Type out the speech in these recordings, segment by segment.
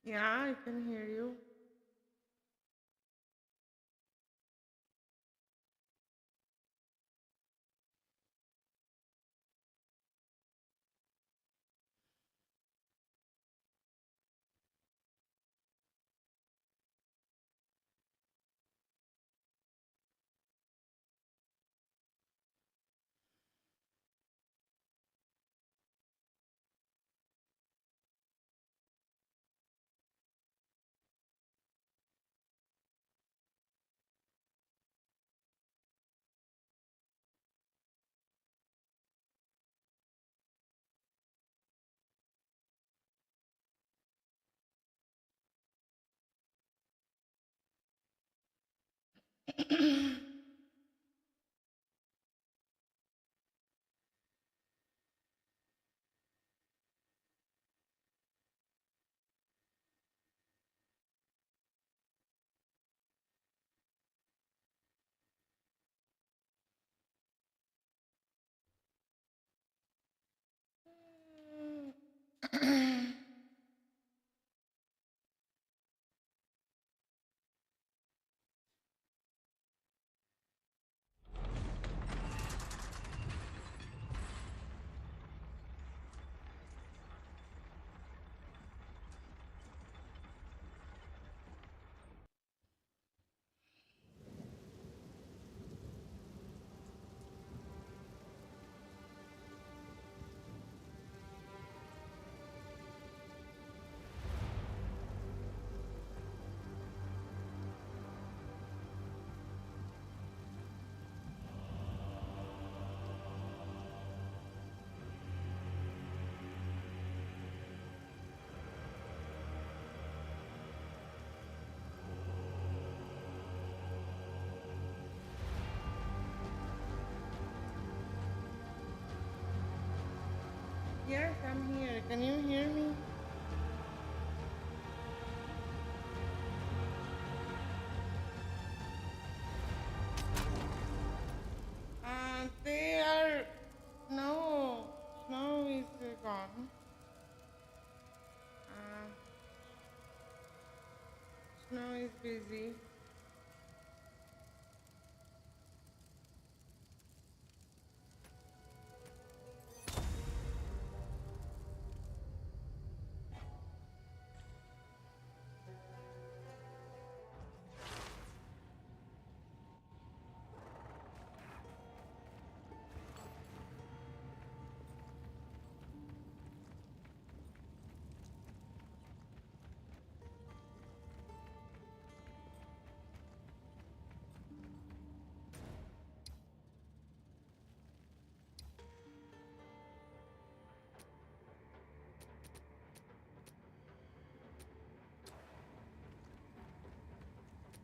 Yeah, I can hear you. Yes, I'm here. Can you hear me? They are snow. Snow is gone. Uh, Snow is busy.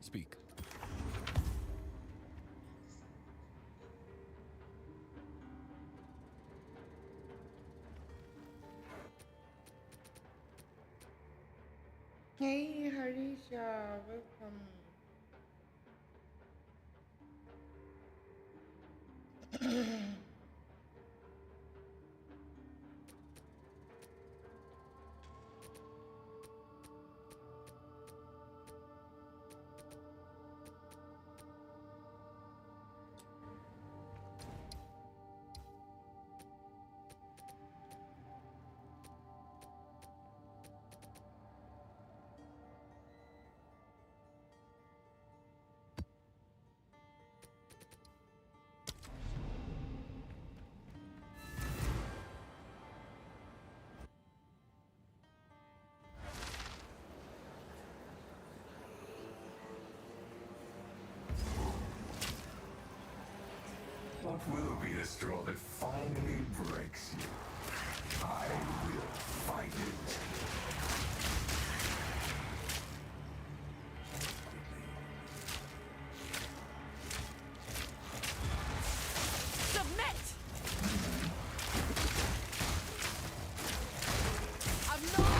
Speak. Hey, Harisha, welcome. What will be the straw that finally breaks you? I will fight it. Submit! I'm not...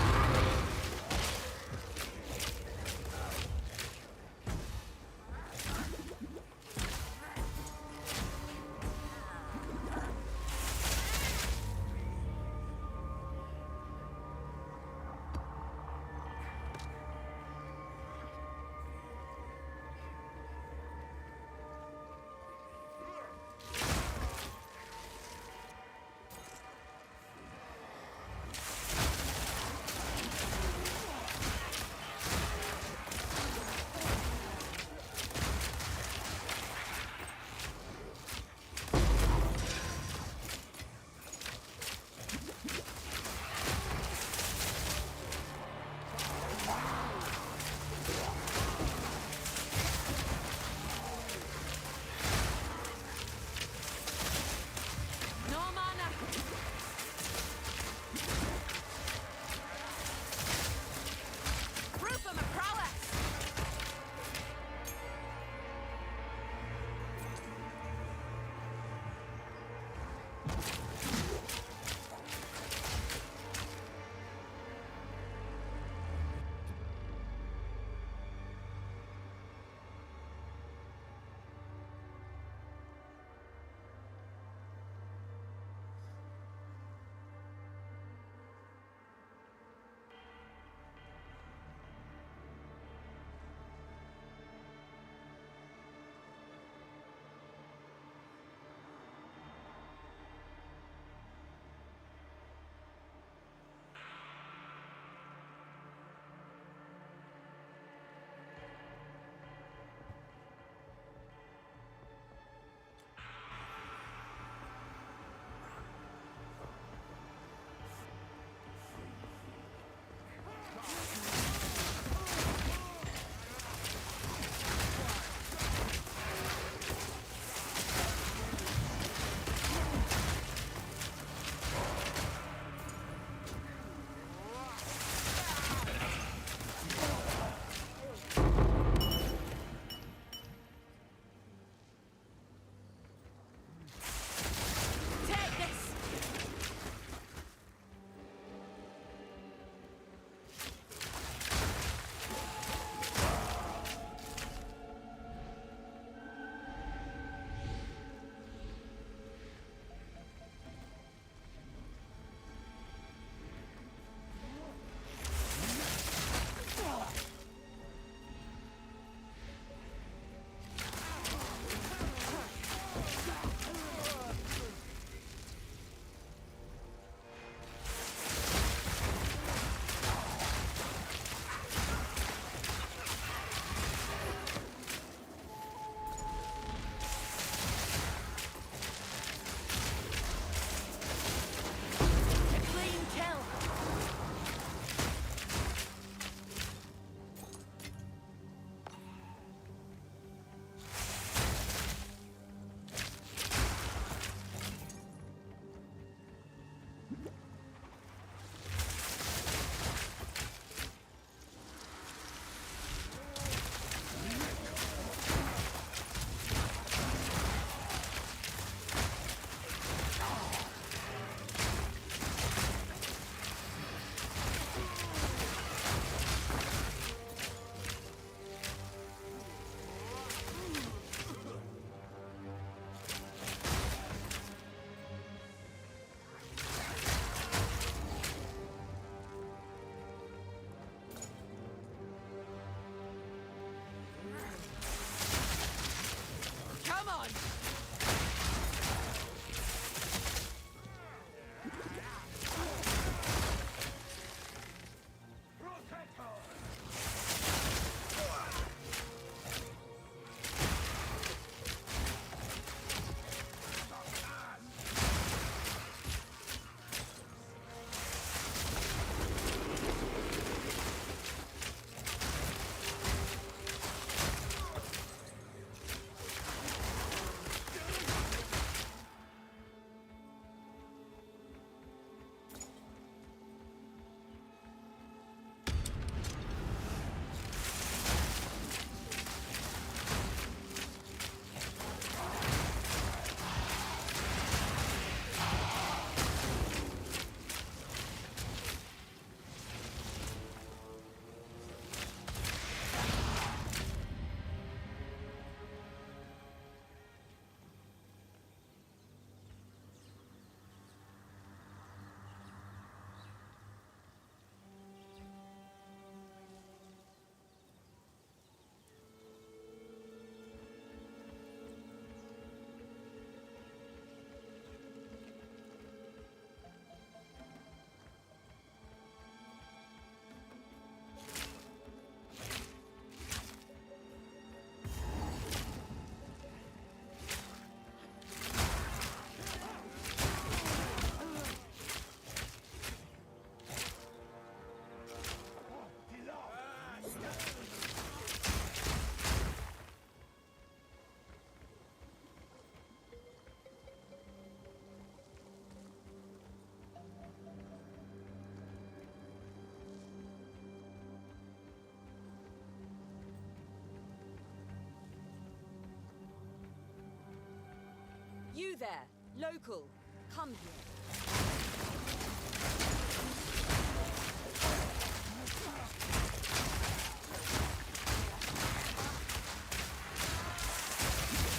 You there, local, come here.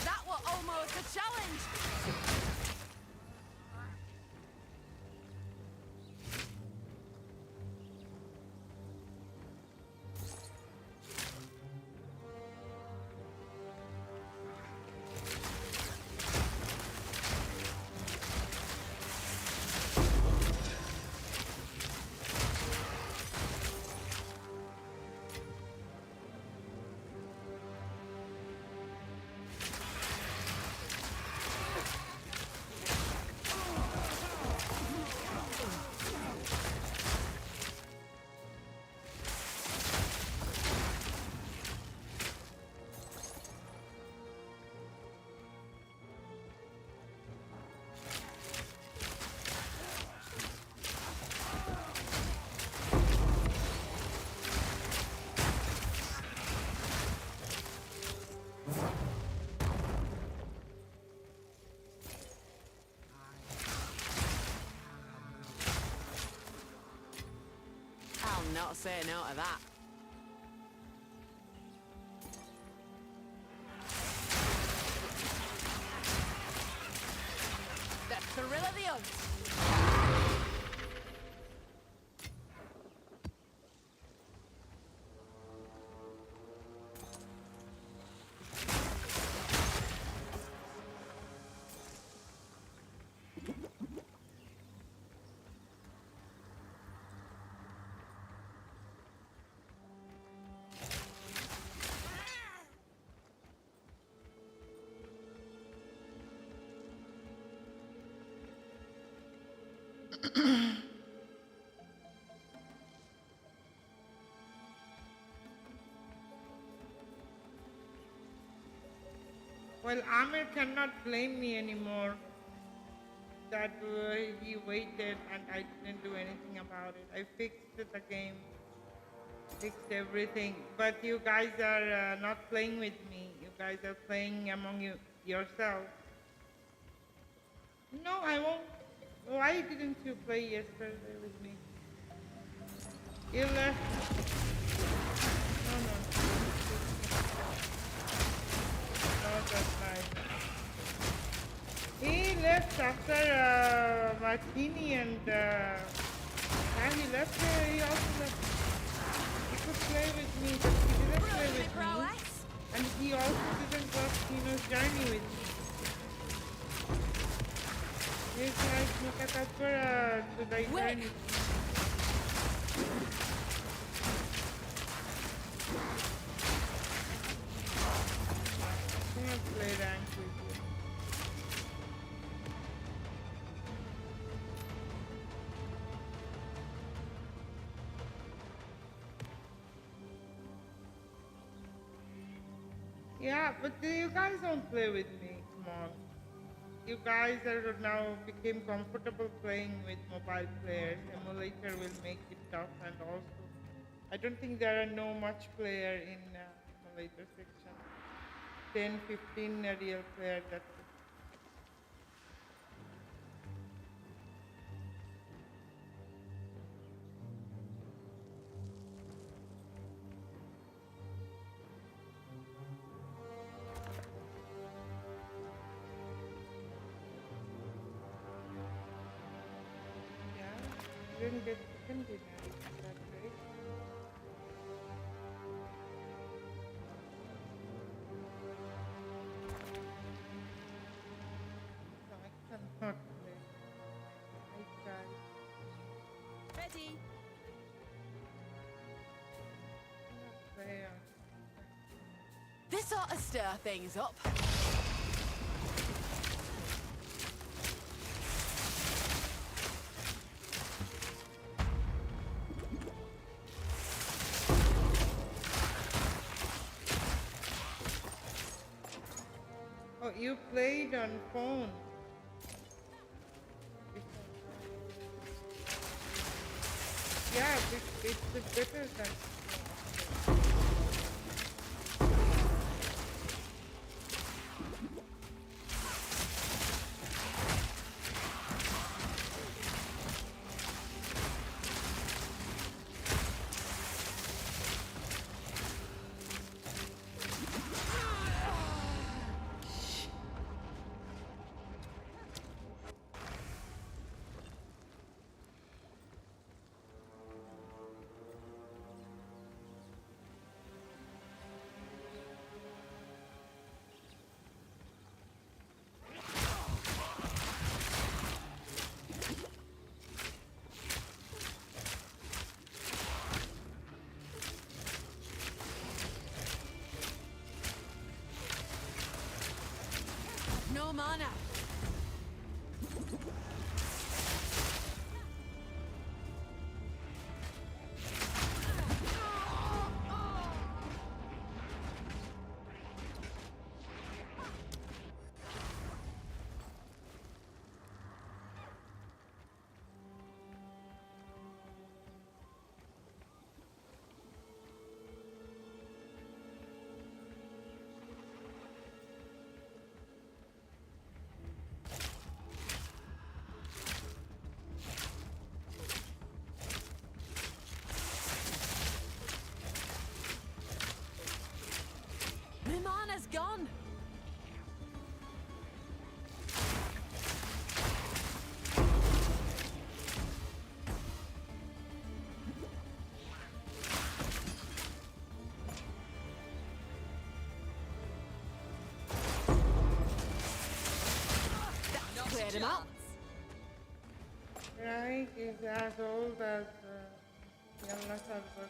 That was almost a challenge! I'll not say no to that. The thrill of the hunt. Well, Amir cannot blame me anymore that he waited and I didn't do anything about it. I fixed the game, fixed everything. But you guys are not playing with me. You guys are playing among yourselves. No, I won't. Why didn't you play yesterday with me? You left. No, no. Not that nice. He left after Martini and he left. He also left. He could play with me, but he didn't play with me. And he also didn't go Tino's journey with me. He's like, nakatapura to the journey. I'm gonna play rank with you. Yeah, but you guys don't play with me. Come on. You guys are now became comfortable playing with mobile players. Emulator will make it tough, and also, I don't think there are no much player in emulator section. 10, 15 real player. That's it. Didn't get chicken dinner, is that right? No, I cannot play. I tried. Ready? Play on. This ought to stir things up. Oh, you played on phone. Yeah, it's better than. Vimana! Vimana's gone! That cleared him out. Right is as old as Yalla Sarvat.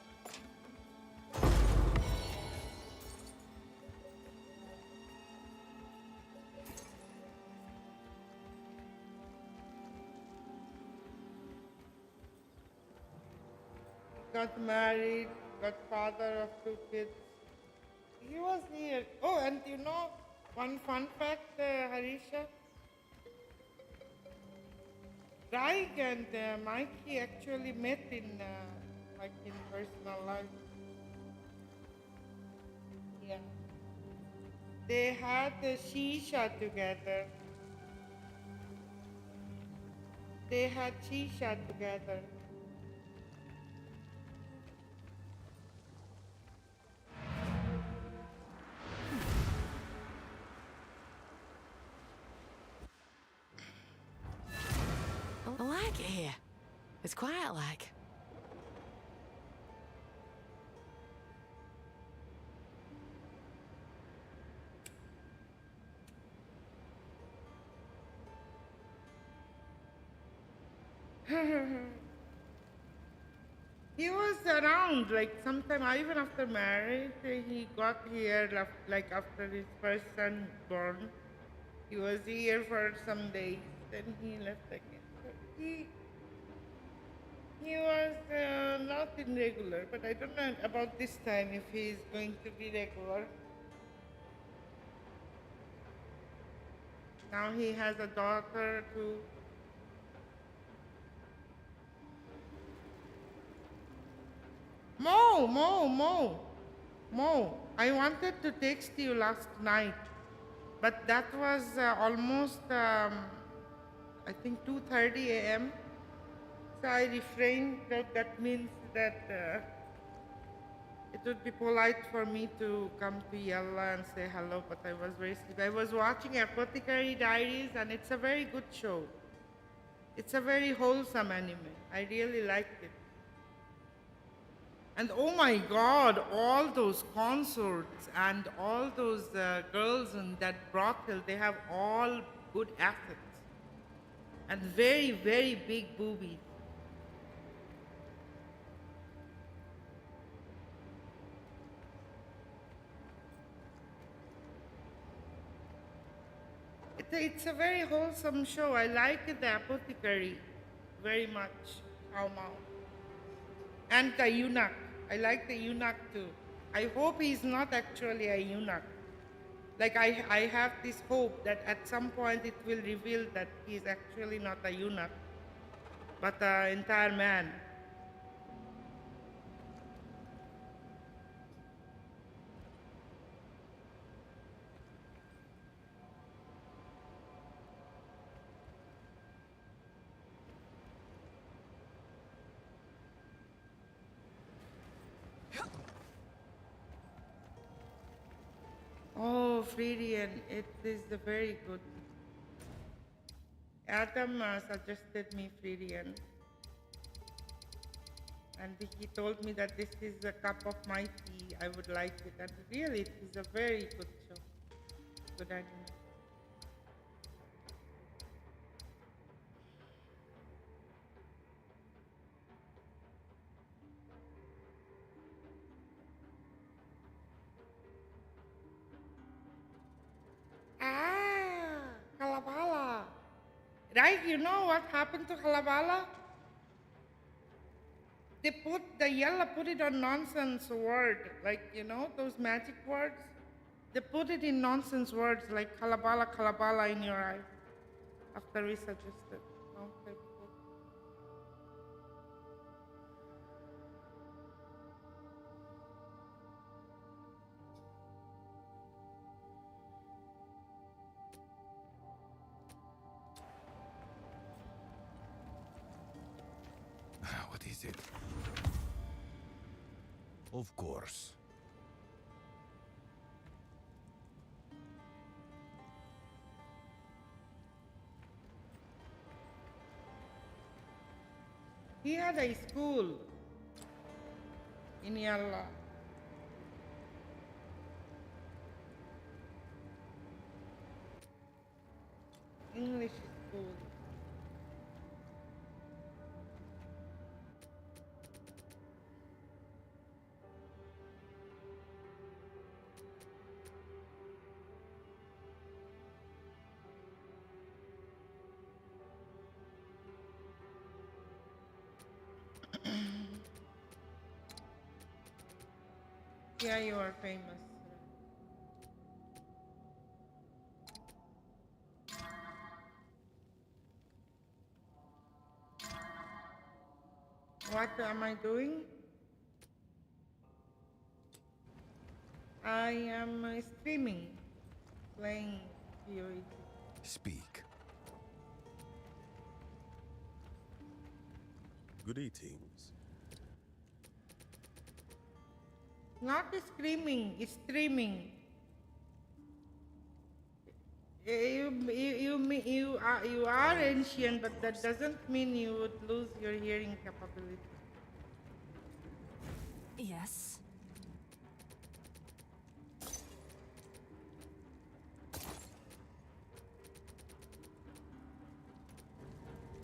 Got married, got father of 2 kids. He was here. Oh, and you know, one fun fact, Harisha. Raig and Mikey actually met in, like in personal life. Yeah. They had a shisha together. They had shisha together. I like it here. It's quiet like. He was around, like sometime even after marriage, he got here like after his first son born. He was here for some days, then he left again. So he was not in regular, but I don't know about this time if he is going to be regular. Now he has a daughter too. Mo, I wanted to text you last night, but that was almost, I think 2:30 a.m. So I refrained. That means that it would be polite for me to come to Yella and say hello, but I was very sleepy. I was watching Apothecary Diaries, and it's a very good show. It's a very wholesome anime. I really liked it. And oh my god, all those consorts and all those girls in that brothel, they have all good assets. And very, very big boobies. It's a very wholesome show. I like the apothecary very much. How Mao. And the eunuch. I like the eunuch too. I hope he's not actually a eunuch. Like I have this hope that at some point it will reveal that he's actually not a eunuch, but an entire man. Oh, Friedian, it is a very good. Adam suggested me Friedian. And he told me that this is a cup of my tea. I would like it. And really, it is a very good show. Good anime. Ah, Right? You know what happened to Halabala? The yellow put it on nonsense word, like, those magic words. They put it in nonsense words like kalabala, kalabala in your eye after we suggested. Okay, cool. What is it? Of course. He had a school in Yalla. English school. Yeah, you are famous. What am I doing? I am streaming, playing PoE. Speak. Greetings. Not screaming, it's streaming. You are ancient, but that doesn't mean you would lose your hearing capability. Yes.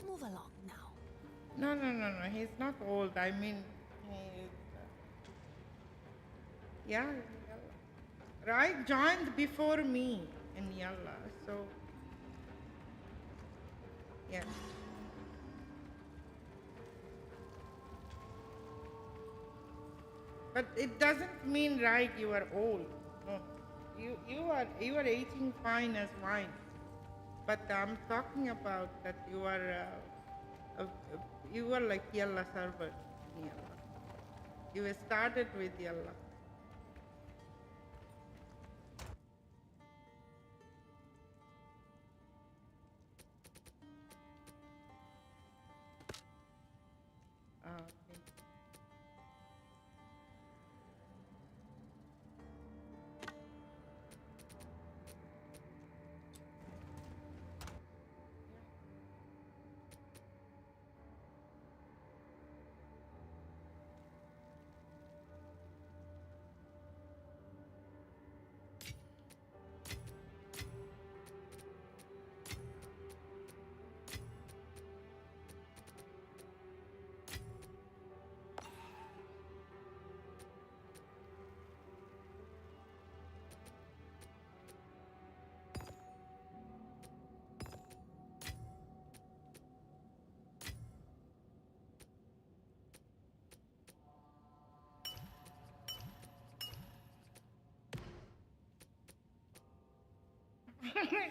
Move along now. No. He's not old. I mean, he is. Yeah, right? Joined before me in Yalla, so. Yeah. But it doesn't mean, right, you are old. No. You are aging fine as wine. But I'm talking about that you are like Yalla server in Yalla. You started with Yalla. Okay.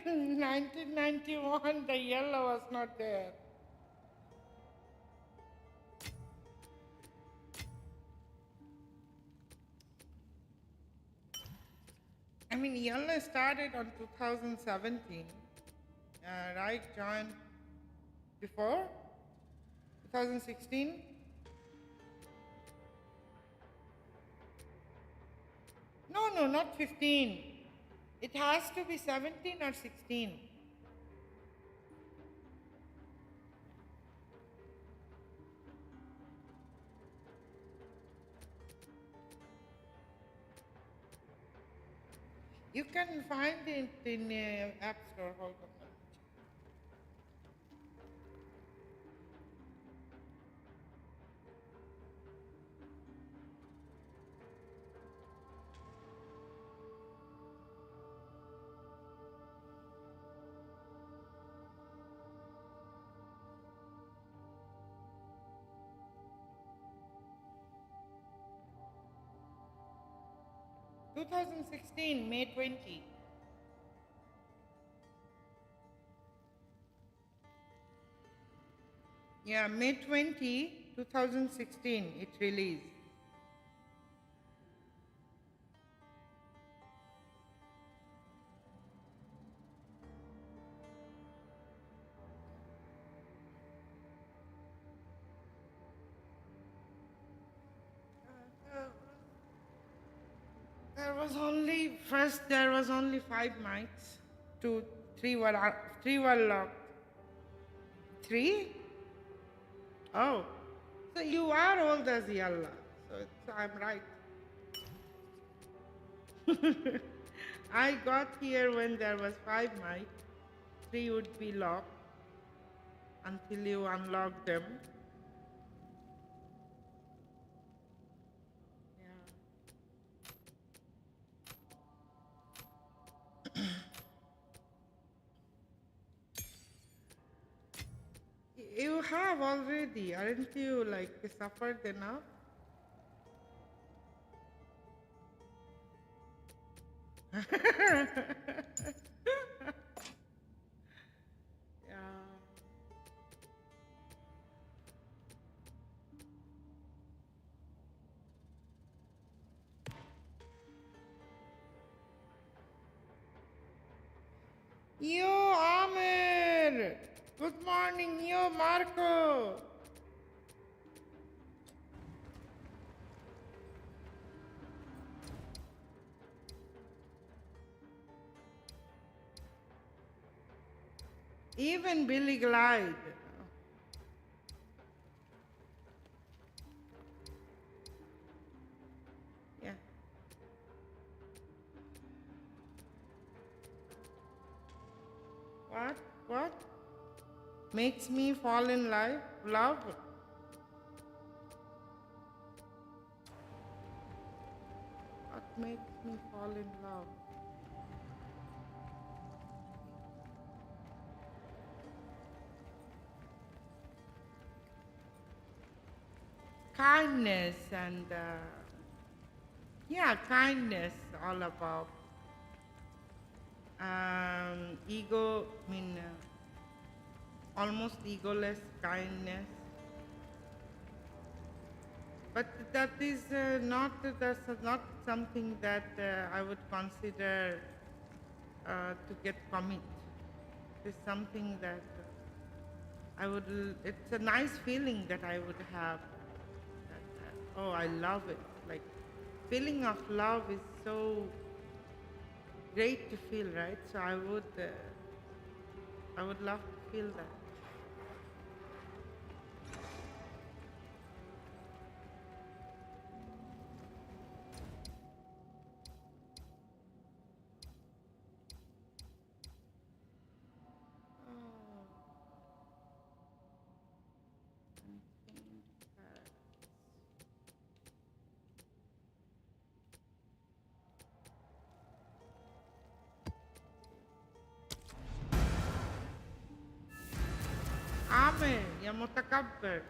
In 1991, the Yellow was not there. I mean, Yellow started on 2017. Right, joined before 2016. No, not 15. It has to be 17 or 16. You can find it in App Store. Hold on. 2016, May 20. Yeah, May 20, 2016, it released. There was only 5 mics. Two, three were locked. 3? Oh, so you are old as Yalla. So I'm right. I got here when there was 5 mics. 3 would be locked until you unlock them. You have already, aren't you? Like suffered enough. Yeah. Yo, Amir! Good morning, yo, Marco! Even Billy Glide. Yeah. What? What? Makes me fall in love? What makes me fall in love? Kindness and yeah, kindness all about. Ego, almost egoless kindness. But that is that's not something that I would consider to get commit. It's something that it's a nice feeling that I would have. That, oh, I love it. Like, feeling of love is so great to feel, right? So I would love to feel that. عامل يا متكبر.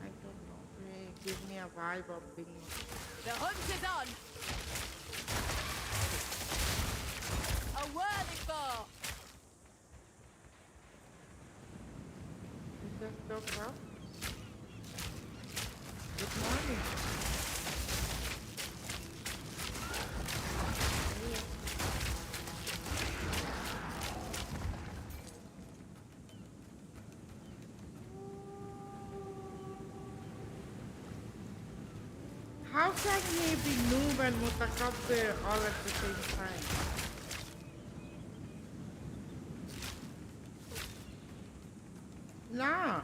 I don't know. Give me a vibe of being. The hunt is on. A worthy foe. You just woke up. Good morning. How can he be noob and mutakabbir all at the same time? Nah.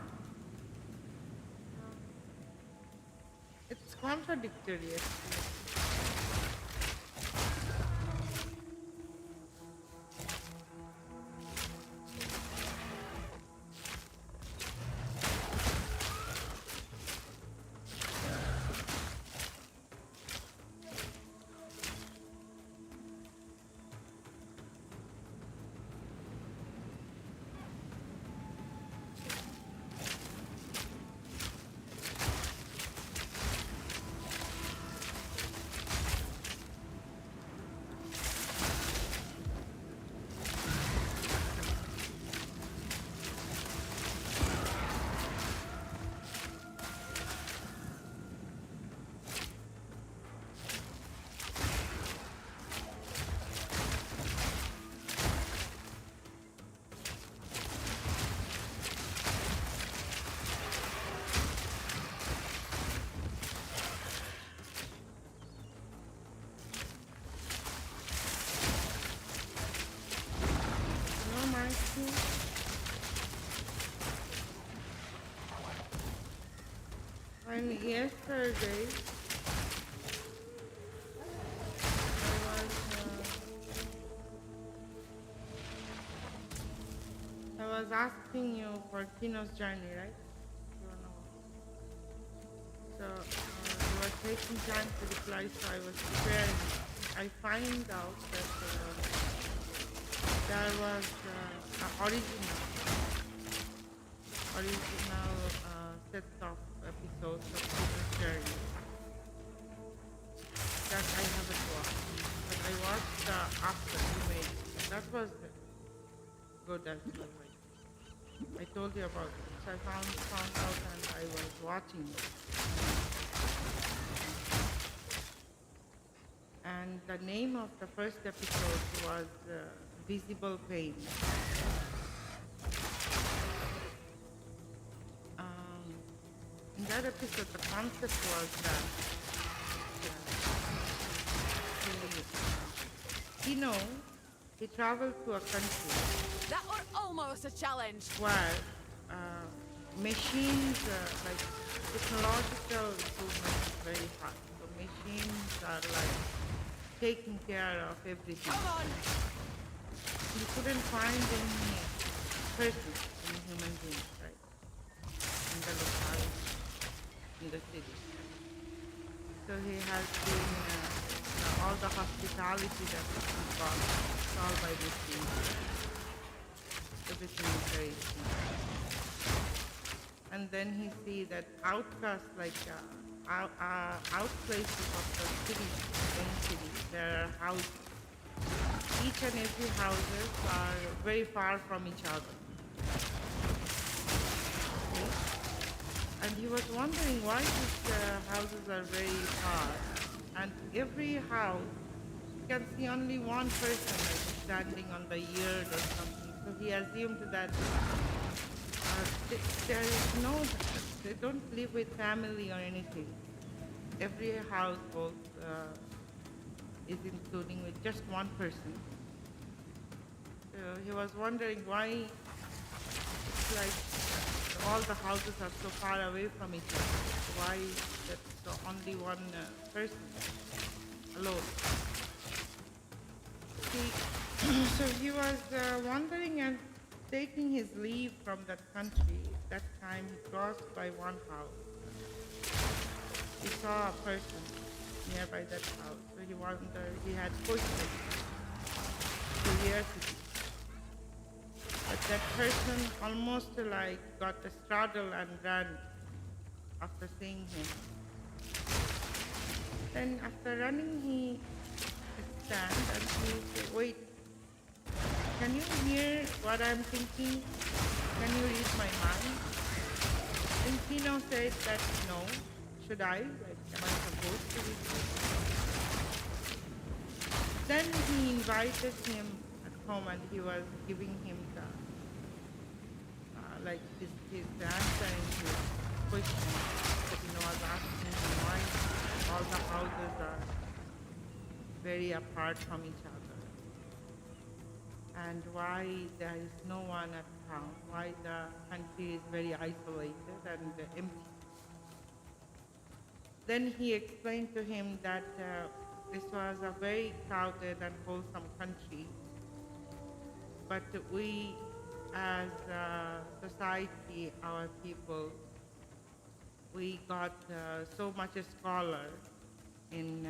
It's contradictory actually. yesterday I was asking you for Kino's journey, right? You wanna know. So you were taking time to reply, so I was preparing. I find out that there was an original set of episodes of Kino's journey that I haven't watched. But I watched after you made it. That was good as well. Right? I told you about it. So I found out and I was watching it. And the name of the first episode was Visible Pain. In that episode, the concept was that he traveled to a country That was almost a challenge. where machines, like technological improvement is very high. So machines are like taking care of everything. Come on. You couldn't find any person, any human being, right? In the locality, in the city. So he has been all the hospitality that he got, it's all by machines. Everything is very simple. And then he see that outcasts, like out places of the city, main city, there are houses. Each and every houses are very far from each other. Okay? And he was wondering why these houses are very far. And every house, you can see only one person like standing on the yard or something. So he assumed that there is no, they don't live with family or anything. Every household is including with just one person. So he was wondering why it's like all the houses are so far away from each other. Why that's only one person alone? So he was wondering and taking his leave from that country. That time he crossed by one house. He saw a person nearby that house. So he wondered, he had questions, curiosity. But that person almost like got startled and ran after seeing him. Then after running, he stand and he said, wait, can you hear what I'm thinking? Can you read my mind? And Kino said that no. Should I? Like, am I supposed to read it? Then he invited him at home and he was giving him the, his answering his question. That was asking him why all the houses are very apart from each other. And why there is no one at town, why the country is very isolated and empty. Then he explained to him that this was a very crowded and wholesome country, but we as a society, our people, we got so much scholar in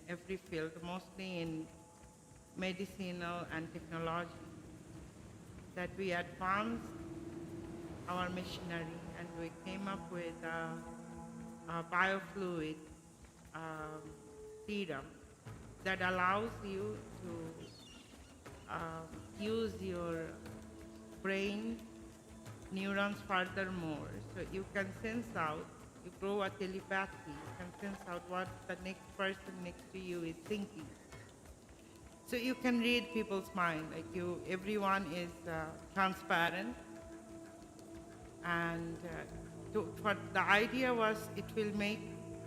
every field, mostly in medicinal and technology, that we advanced our machinery and we came up with a biofluid serum that allows you to use your brain neurons furthermore. So you can sense out, you grow a telepathy, you can sense out what the next person next to you is thinking. So you can read people's mind, like everyone is transparent. And but the idea was it will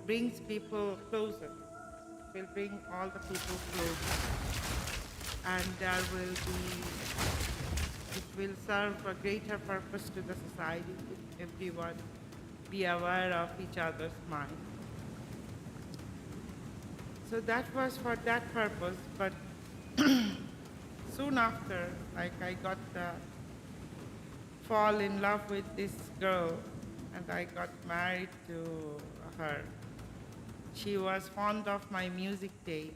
brings people closer. It will bring all the people closer. And it will serve a greater purpose to the society if everyone be aware of each other's mind. So that was for that purpose, but soon after, like I got fall in love with this girl, and I got married to her. She was fond of my music taste,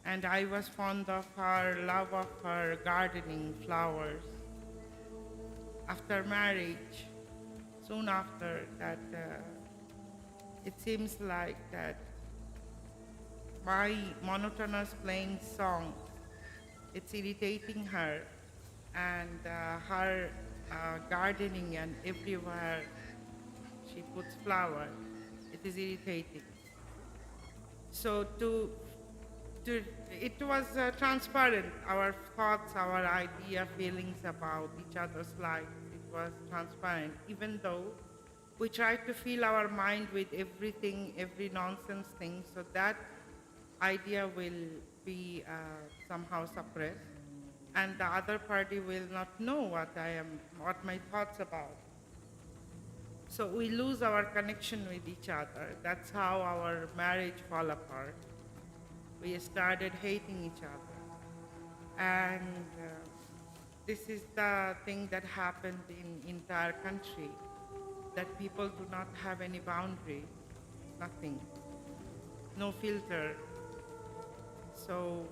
and I was fond of her love of her gardening, flowers. After marriage, soon after that, it seems like that my monotonous playing songs, it's irritating her, and her gardening and everywhere she puts flower, it is irritating. So it was transparent, our thoughts, our idea, feelings about each other's lives. It was transparent, even though we tried to fill our mind with everything, every nonsense thing, so that idea will be somehow suppressed, and the other party will not know what my thoughts about. So we lose our connection with each other. That's how our marriage fell apart. We started hating each other. And this is the thing that happened in entire country, that people do not have any boundary, nothing, no filter. So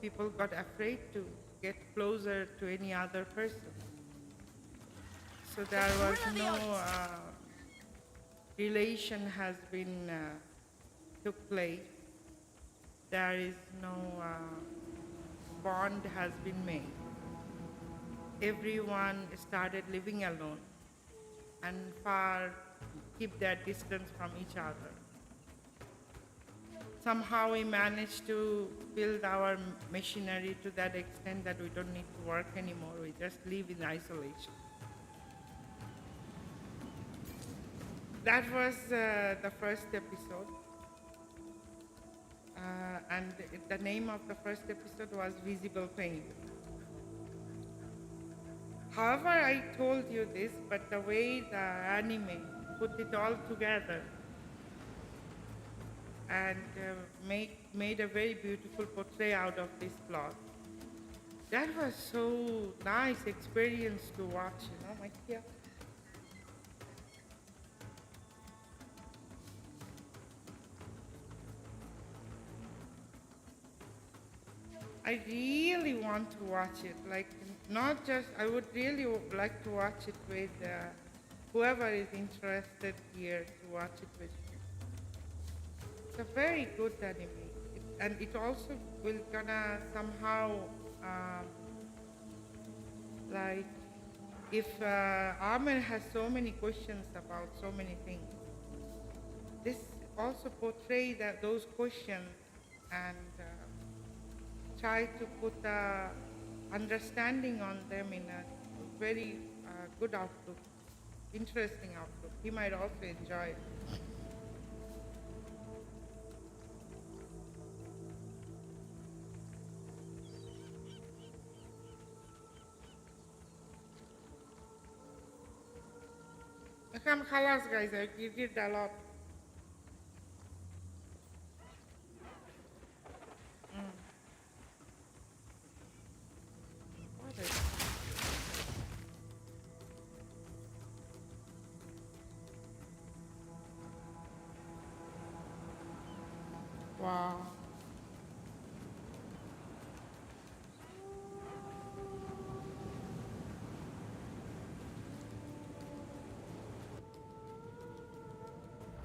people got afraid to get closer to any other person. So there was no relation has been took place. There is no bond has been made. Everyone started living alone and far keep their distance from each other. Somehow we managed to build our machinery to that extent that we don't need to work anymore. We just live in isolation. That was the first episode. And the name of the first episode was Visible Pain. However, I told you this, but the way the anime put it all together and made a very beautiful portray out of this plot. That was so nice experience to watch, my dear. I really want to watch it, like not just, I would really like to watch it with whoever is interested here to watch it with me. It's a very good anime, and it also will gonna somehow, like, if Amir has so many questions about so many things, this also portray those questions and try to put understanding on them in a very good outlook, interesting outlook. He might also enjoy it. Come, khalas, guys. You did a lot. What is it? Wow.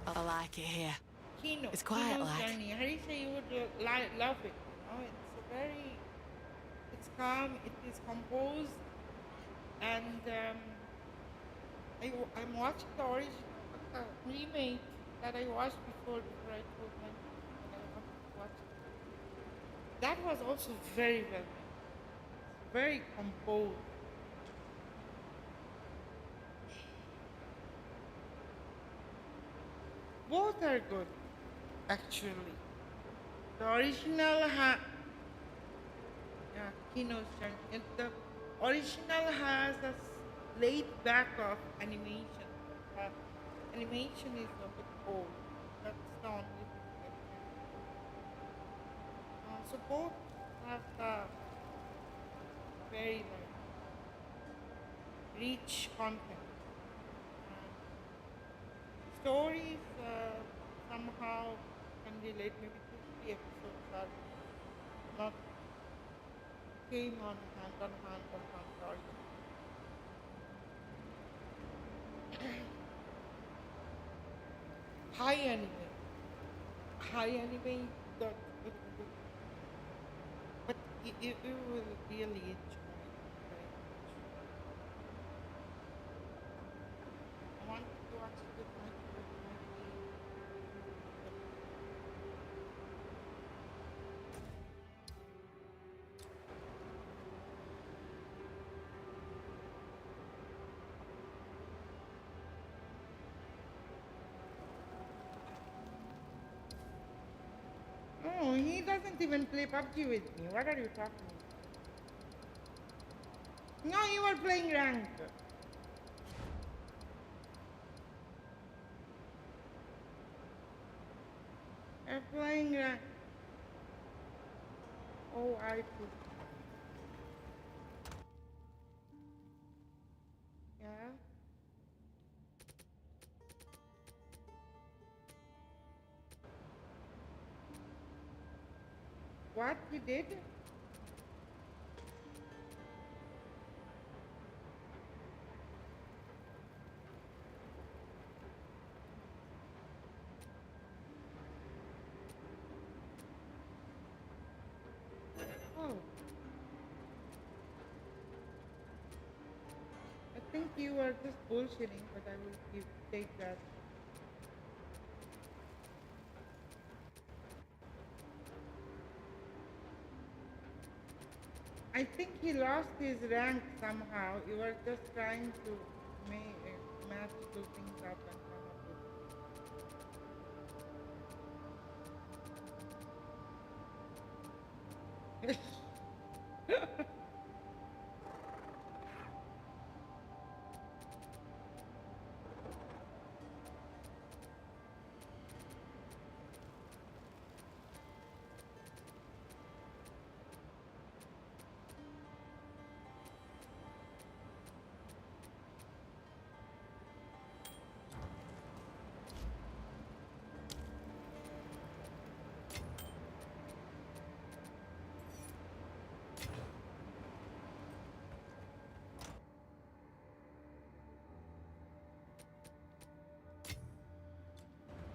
I like it here. Kino. It's quiet Kino's like. journey. How do you say you would love it? It's very, it's calm, it is composed, and I'm watching the original, but the remake that I watched before I told my that I wanted to watch it. That was also very well made, very composed. Both are good, actually. The original Kino's journey. The original has a laid back of animation. animation is a bit old. That's the only thing that so both have the very like rich content. Stories somehow can relate. Maybe 2 3 episodes are not came on hand or story. High anime. High anime got good, good. But you will really enjoy it very much. I wanted to watch it with my Oh, he doesn't even play PUBG with me. What are you talking about? No, you are playing ranked. You're playing ranked. Oh, I see. Yeah? What you did? Oh. I think you are just bullshitting, but I will take that. I think he lost his rank somehow. You were just trying to match two things up and come up with.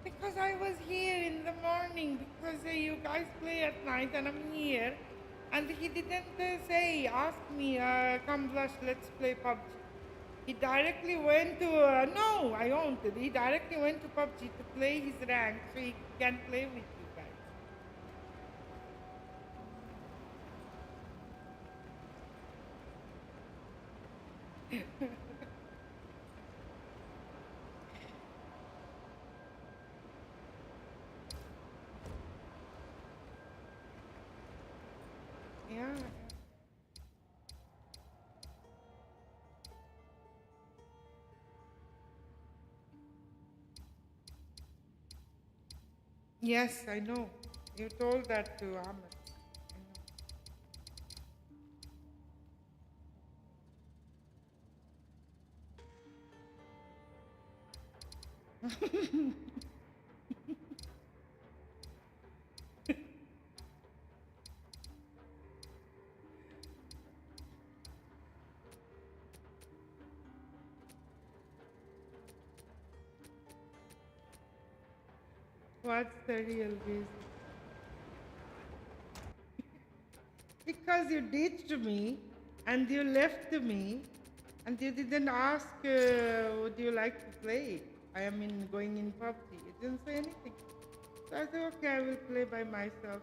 Because I was here in the morning, because you guys play at night and I'm here. And he didn't ask me, come Blush, let's play PUBG. He directly went to, no, I won't. He directly went to PUBG to play his rank so he can play with you guys. Yeah. Yes, I know. You told that to Ahmed. I know. What's the real reason? Because you ditched me and you left me and you didn't ask, would you like to play? I mean, going in PUBG. You didn't say anything. So I said, okay, I will play by myself.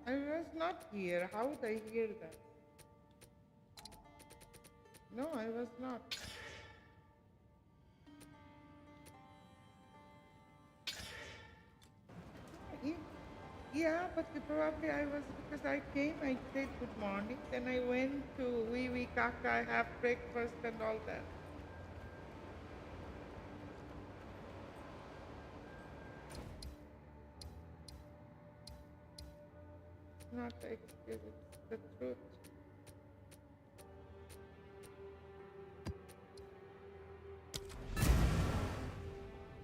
I was not here. How would I hear that? No, I was not. Yeah, but probably I was because I came, I said good morning, then I went to wee wee kaka, I have breakfast and all that. It's not the excuse, it's the truth.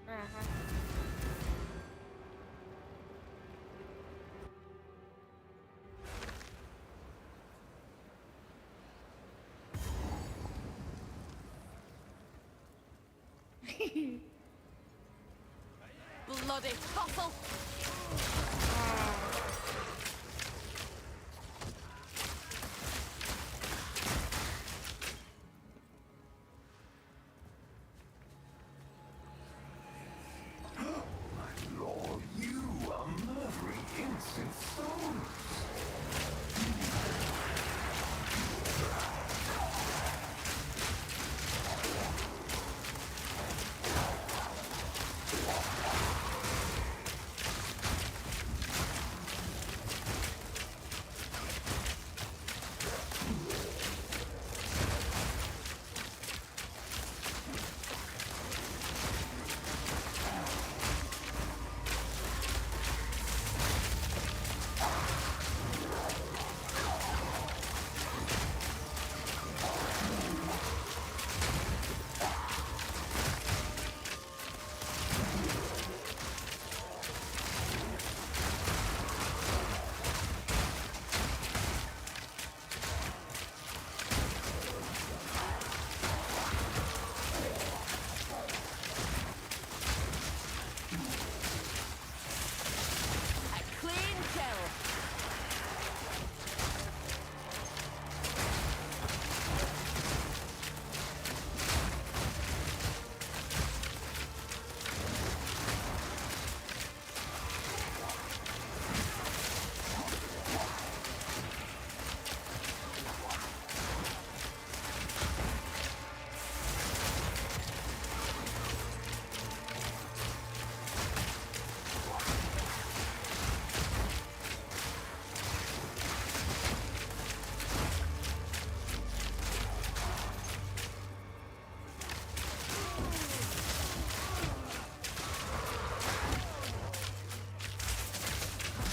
Uh-huh. Bloody fossil! Lord, you are murdering innocent souls. A clean kill!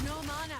No mana!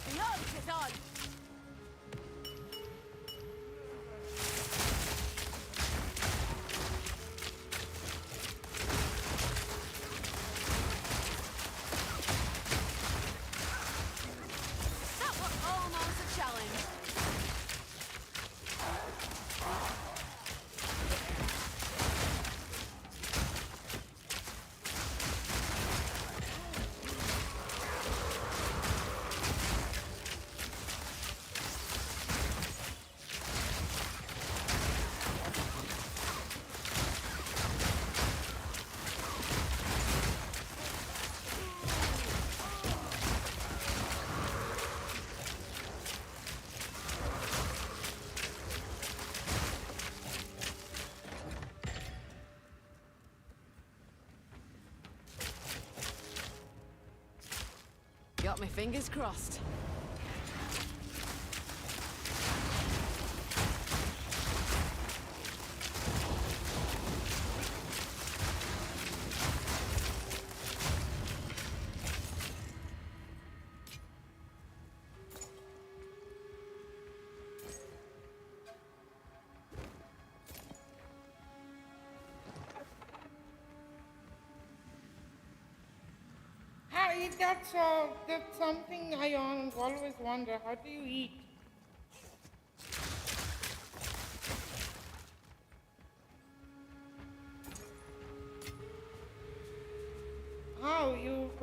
The odds is on! That was almost a challenge. Got my fingers crossed. That's something I always wonder. How do you eat? How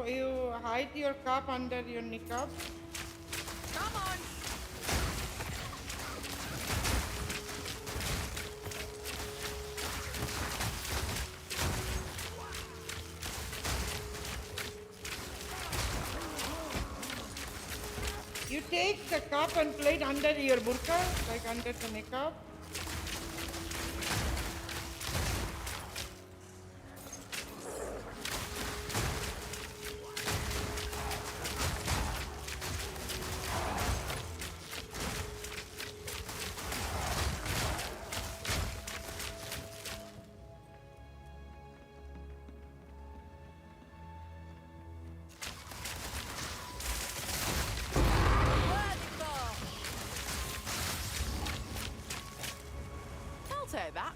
you hide your cup under your niqab? Come on. You take the cup and plate under your burqa, like under the niqab. I'll take that.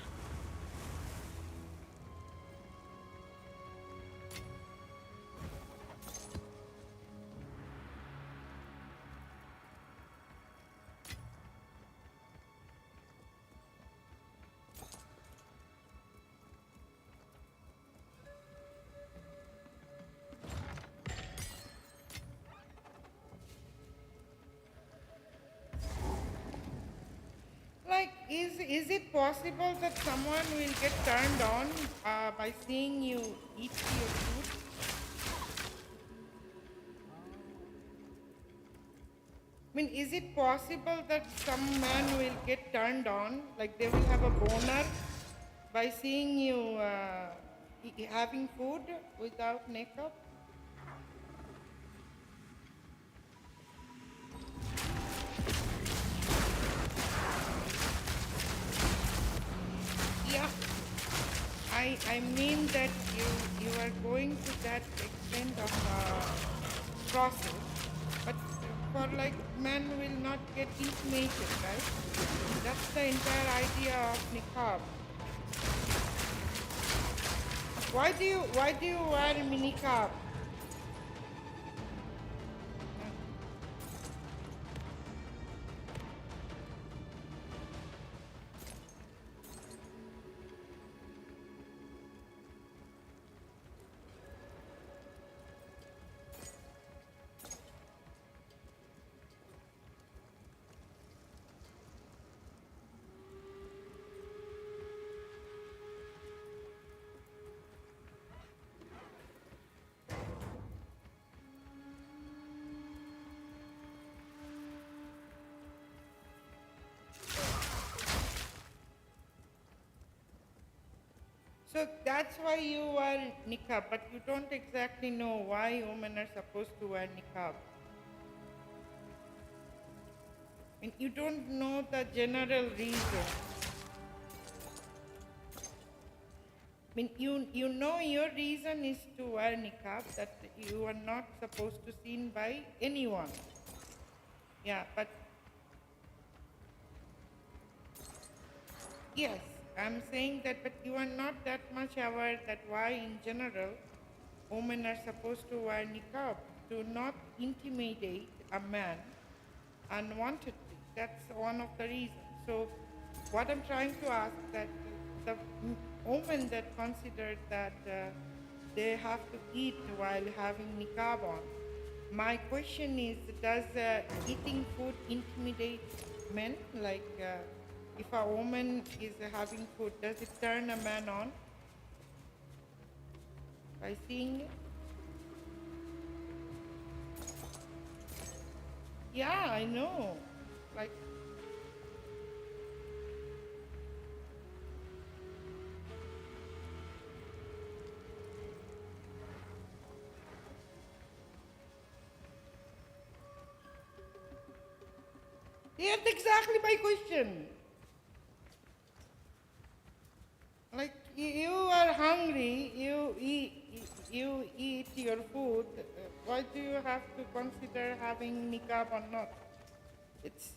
Like, is it possible that someone will get turned on by seeing you eat your food? I mean, is it possible that some man will get turned on, like they will have a boner by seeing you having food without makeup? Yeah, I mean that you are going to that extent of process, but for like men will not get intimated, right? That's the entire idea of niqab. Why do you wear niqab? So that's why you wear niqab, but you don't exactly know why women are supposed to wear niqab. And you don't know the general reason. I mean, you know your reason is to wear niqab, that you are not supposed to seen by anyone. Yeah, but yes, I'm saying that, but you are not that much aware that why in general women are supposed to wear niqab, to not intimidate a man unwantedly. That's one of the reasons. So what I'm trying to ask that the women that consider that they have to eat while having niqab on, my question is, does eating food intimidate men? Like if a woman is having food, does it turn a man on by seeing it? Yeah, I know. Like, that's exactly my question. Like, you are hungry, you eat your food. Why do you have to consider having niqab or not? It's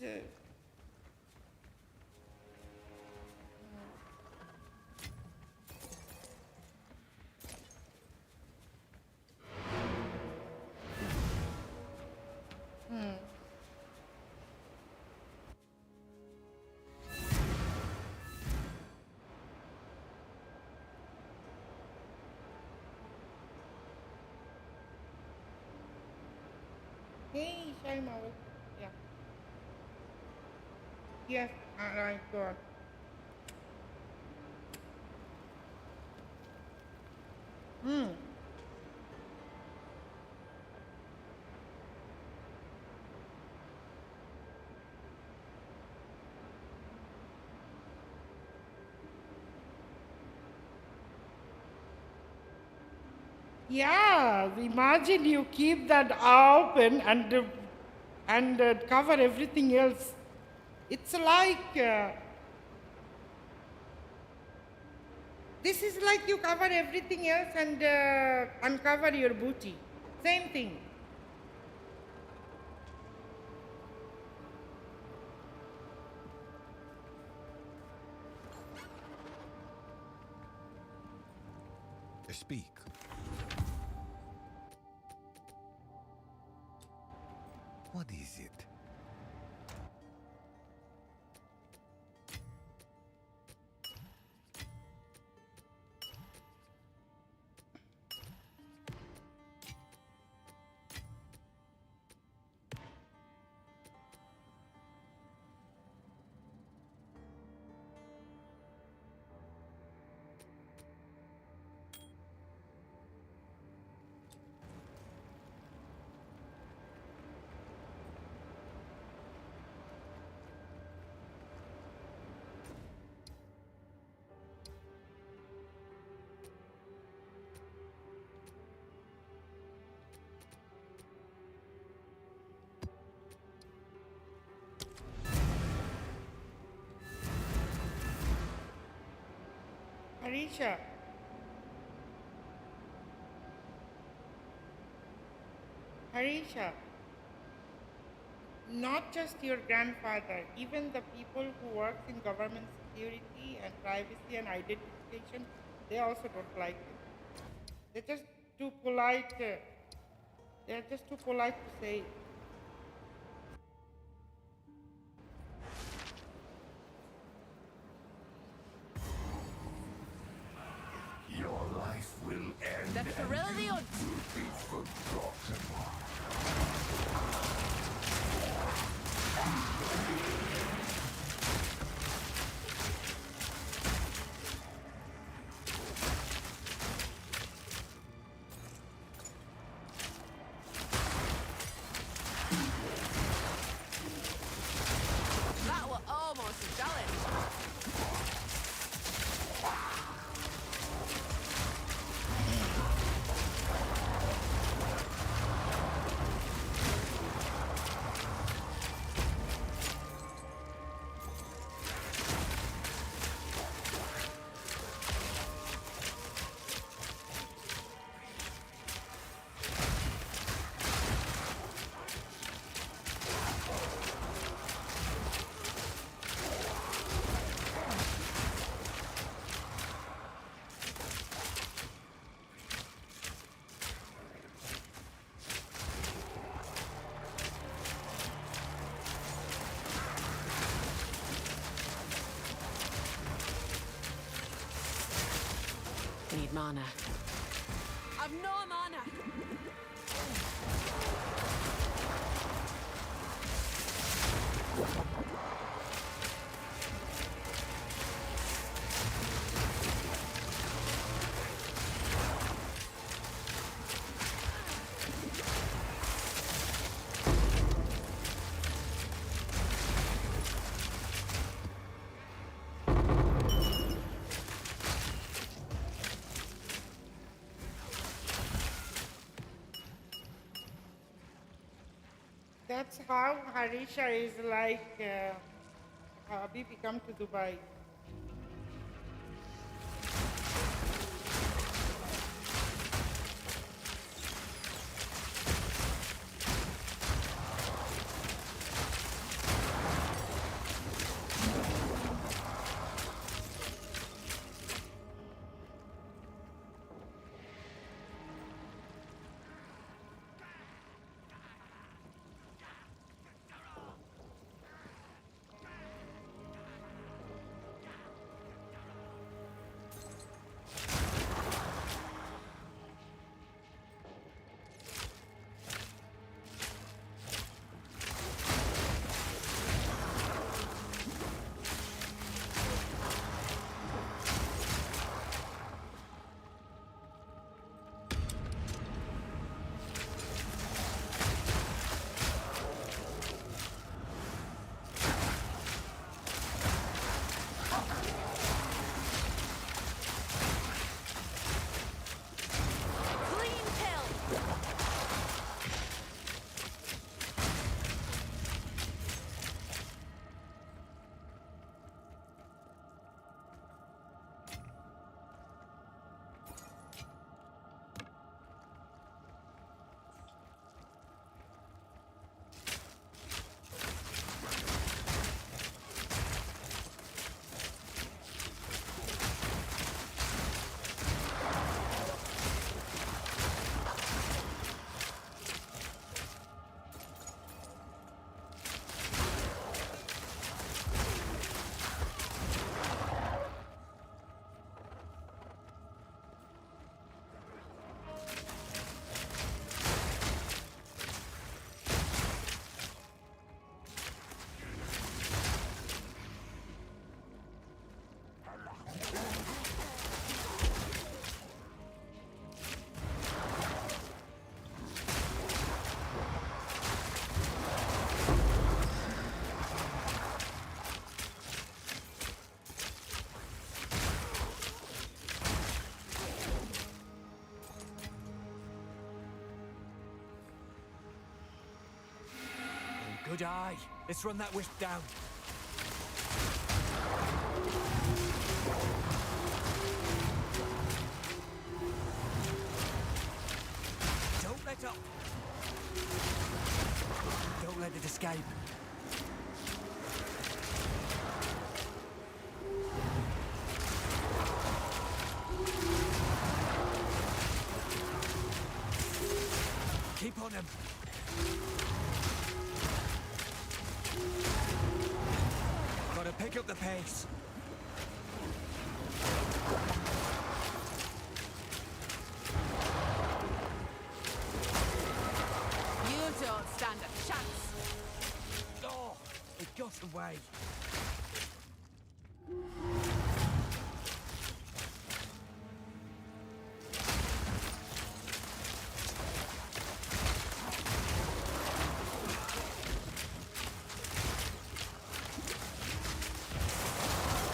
Hey, Shaima, yeah. Yes, alright, go on. Hmm. Yeah, imagine you keep that open and cover everything else. It's like this is like you cover everything else and uncover your booty. Same thing. Speak. What is it? Harisha, Harisha, not just your grandfather, even the people who work in government security and privacy and identification, they also don't like it. They're just too polite. They're just too polite to say it. Your life will end. The thrill of the hunt. Be forgotten. That was almost a challenge. Need mana. I've no mana. That's how Harisha is like Habibi come to Dubai. Good eye. Let's run that wisp down. Don't let up. Don't let it escape. Keep on him. Gotta pick up the pace. You don't stand a chance. Oh, it got away.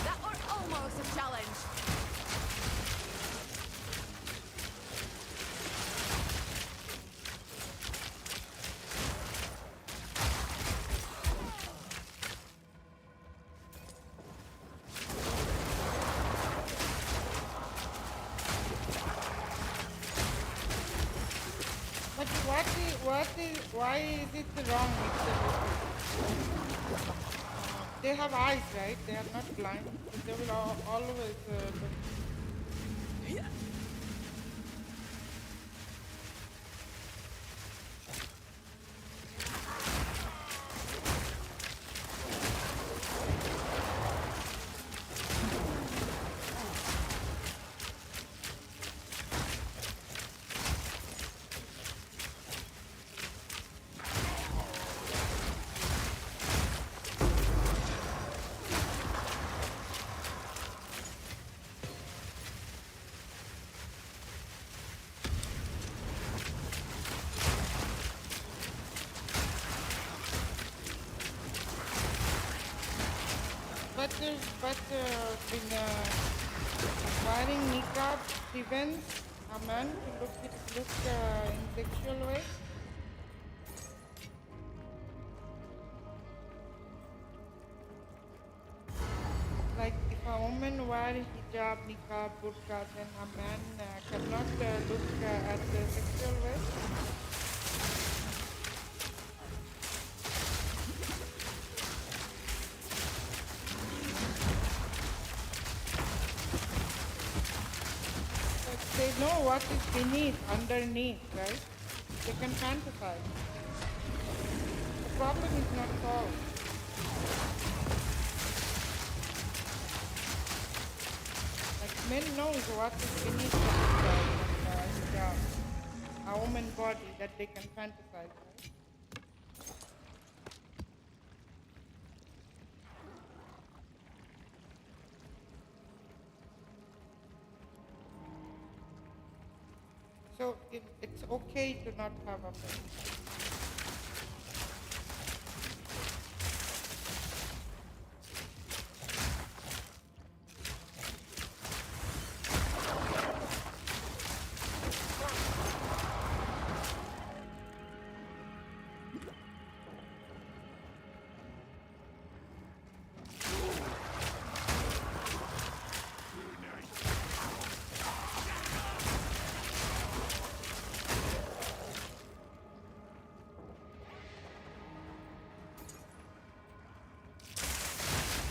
That was almost a challenge. But why is it wrong with the they have eyes, right? They are not blind. But they will always look. But wearing niqab prevents a man to look in sexual way. Like if a woman wears hijab, niqab, burqa, then a man cannot look at the sexual way. They know what is beneath, underneath, right? They can fantasize. The problem is not solved. Like men knows what is beneath a woman's body that they can fantasize, right? So it's okay to not have a face.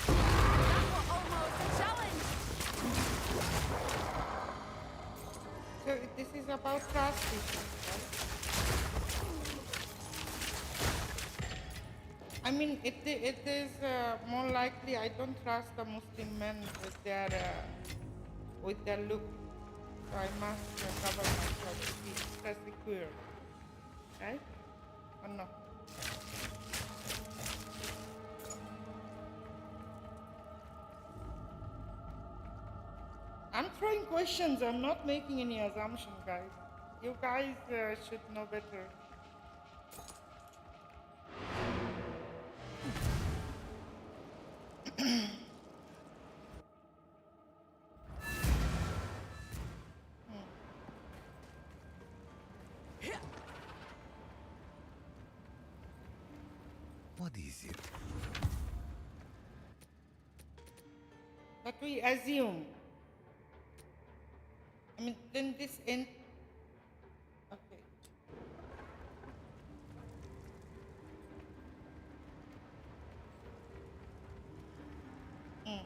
That was almost a challenge. So this is about trust issues, right? I mean, it is more likely I don't trust the Muslim men with their look, so I must cover myself to be secure, right? Or no? I'm throwing questions. I'm not making any assumptions, guys. You guys should know better. What is it? But we assume. I mean, then this end. Okay. Mm.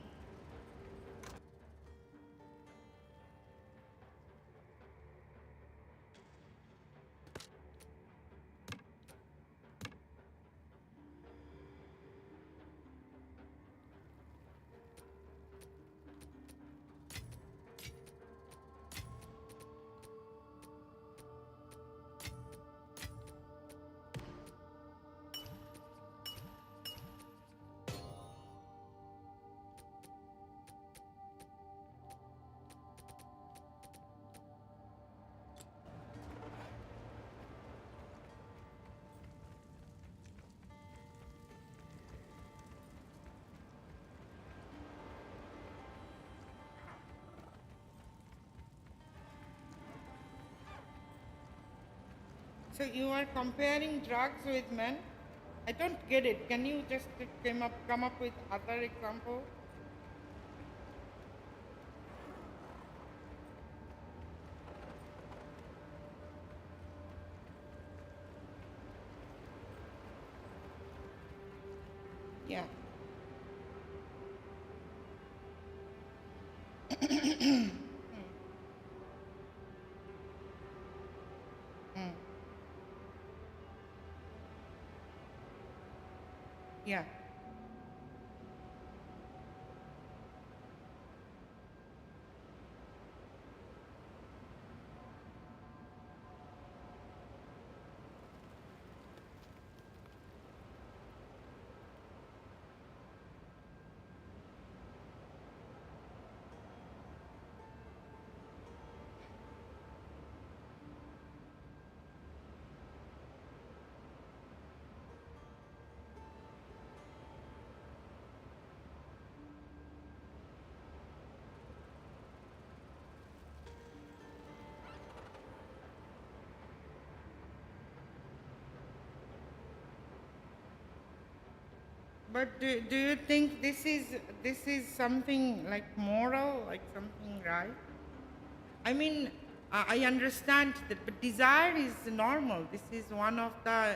So you are comparing drugs with men? I don't get it. Can you just come up with other example? Yeah. Mm. Yeah. But do you think this is something like moral, like something right? I mean, I understand that, but desire is normal. This is one of the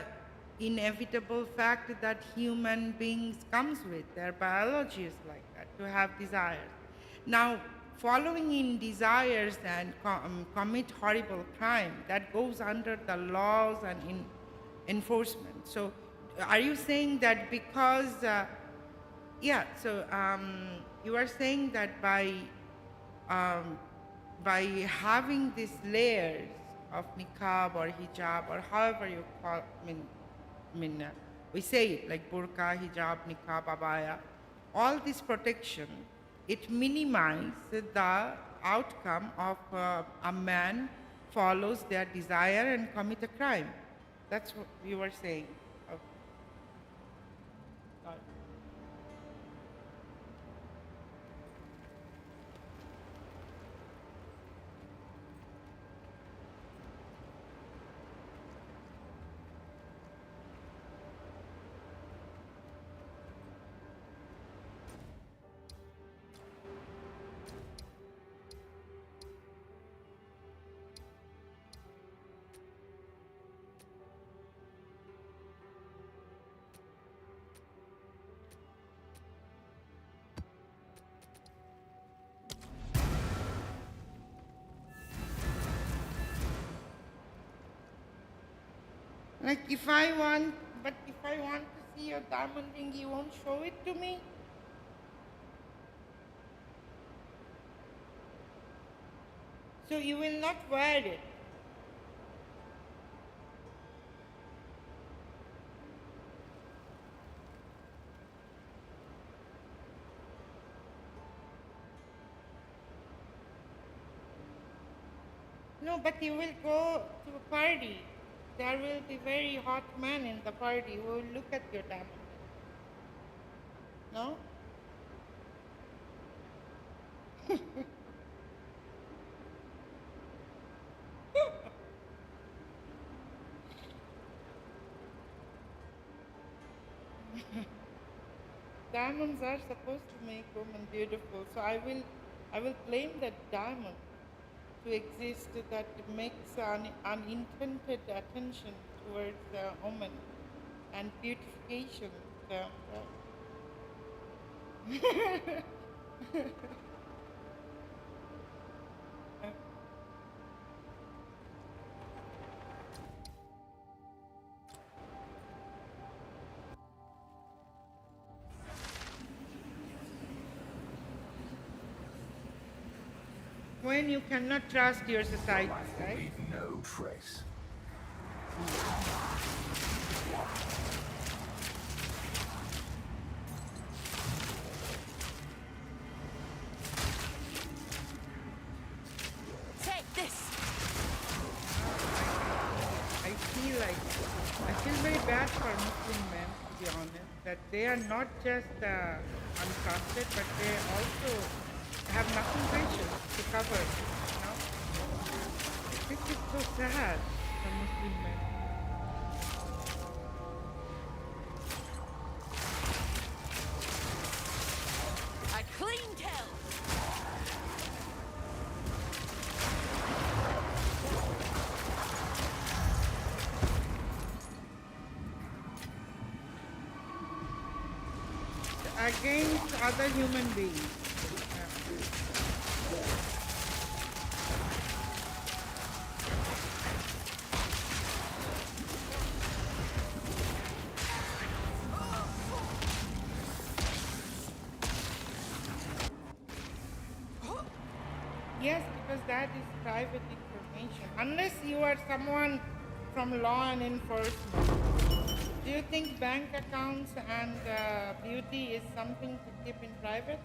inevitable fact that human beings comes with. Their biology is like that, to have desires. Now, following in desires and commit horrible crime, that goes under the laws and in enforcement. So, are you saying that because, yeah, so you are saying that um, by having these layers of niqab or hijab or however you call, we say it like burqa, hijab, niqab, abaya, all this protection, it minimizes the outcome of a man follows their desire and commit a crime. That's what you were saying. Okay. Got it. Like if I want, but if I want to see your diamond ring, you won't show it to me? So you will not wear it. No, but you will go to a party. There will be very hot men in the party who will look at your diamond ring. No? Diamonds are supposed to make women beautiful, so I will blame that diamond to exist that makes an unintended attention towards the woman and beautification. The, when you cannot trust your society, Life will right? leave no trace. Take this. I feel very bad for Muslim men, to be honest, that they are not just untrusted, but they also have nothing precious to cover, you know? This is so sad for Muslim men. A clean kill. Against other human beings. Yes, because that is private information. Unless you are someone from law and enforcement. Do you think bank accounts and beauty is something to keep in private?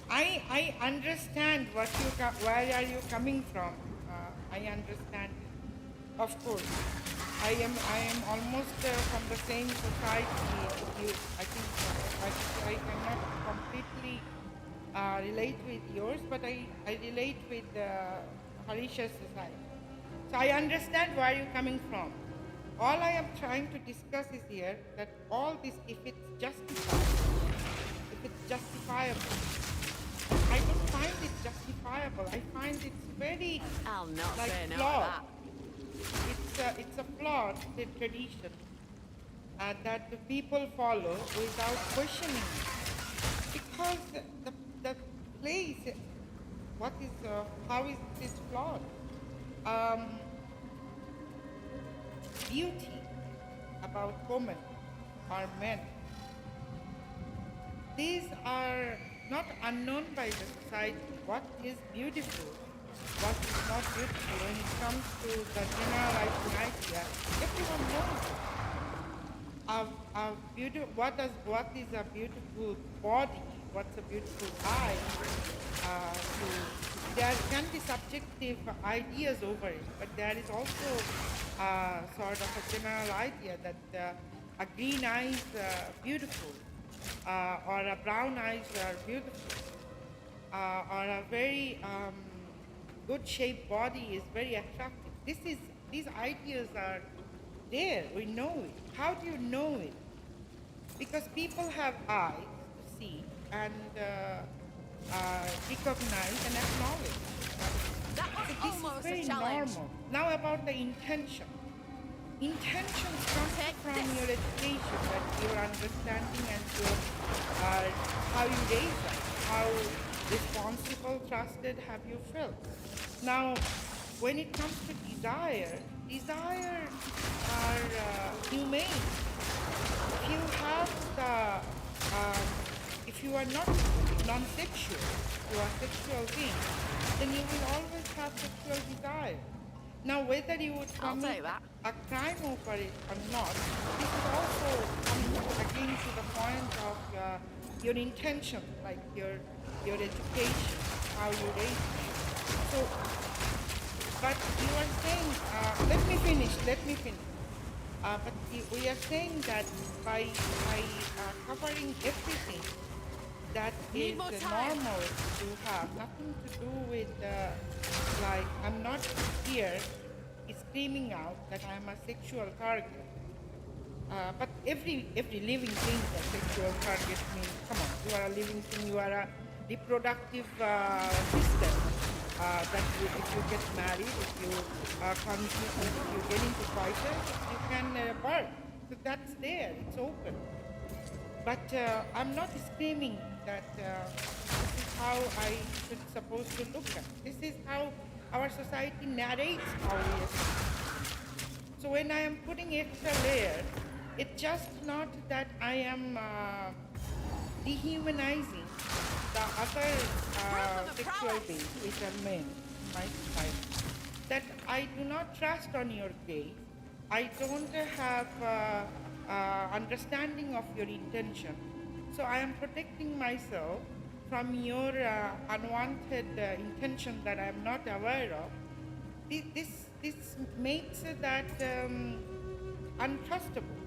I understand where are you coming from. I understand, of course. I am almost from the same society. I think I cannot completely relate with yours, but I relate with Harisha's society. So I understand where you're coming from. All I am trying to discuss is here that all this, if it's justified, if it's justifiable, I don't find it justifiable. I find it's very I'll not like say no to flawed. that. It's a flawed tradition that the people follow without questioning it. Because the place, how is this flawed? Beauty about women or men. These are not unknown by the society. What is beautiful, what is not beautiful when it comes to the generalizing idea, everyone knows. What is a beautiful body? What's a beautiful eye? There can be subjective ideas over it, but there is also sort of a general idea that a green eye is beautiful, or a brown eyes are beautiful, or a very good shaped body is very attractive. These ideas are there. We know it. How do you know it? Because people have eyes to see and recognize and acknowledge. That was So this is almost very a challenge. normal. Now about the intention. Intentions come Take from this. your education, that your understanding and your how you raise them, how responsible, trusted have you felt. Now, when it comes to desire are humane. If you have if you are not non-sexual, you are sexual being, then you will always have sexual desire. Now, whether you would I'll commit take that. a crime over it or not, this is also coming again to the point of your intention, like your education, how you raise it. So, but you are saying, let me finish. But we are saying that by covering everything that Need is more time. normal to have, nothing to do with like I'm not here screaming out that I'm a sexual target. But every living thing is a sexual target means, come on, you are a living thing, you are a reproductive system. That you, if you get married, if you if you get into crisis, you can birth. So that's there, it's open. But I'm not screaming that this is how I should supposed to look at. This is how our society narrates how we are. So when I am putting extra layer, it's just not that I am dehumanizing the other sexual beings, which are men in my society. That I do not trust on your gaze. I don't have understanding of your intention. So I am protecting myself from your unwanted intention that I am not aware of. This makes that untrustable.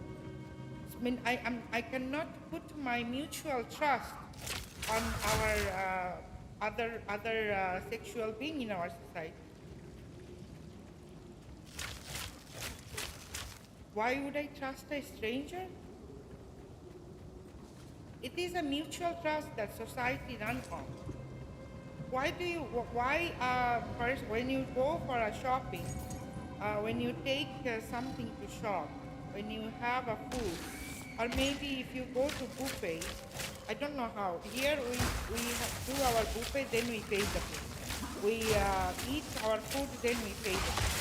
I mean, I cannot put my mutual trust on our other sexual being in our society. Why would I trust a stranger? It is a mutual trust that society runs on. First, when you go for a shopping, when you take something to shop, when you have a food, or maybe if you go to buffet, I don't know how. Here we do our buffet, then we pay the food. We eat our food, then we pay the food.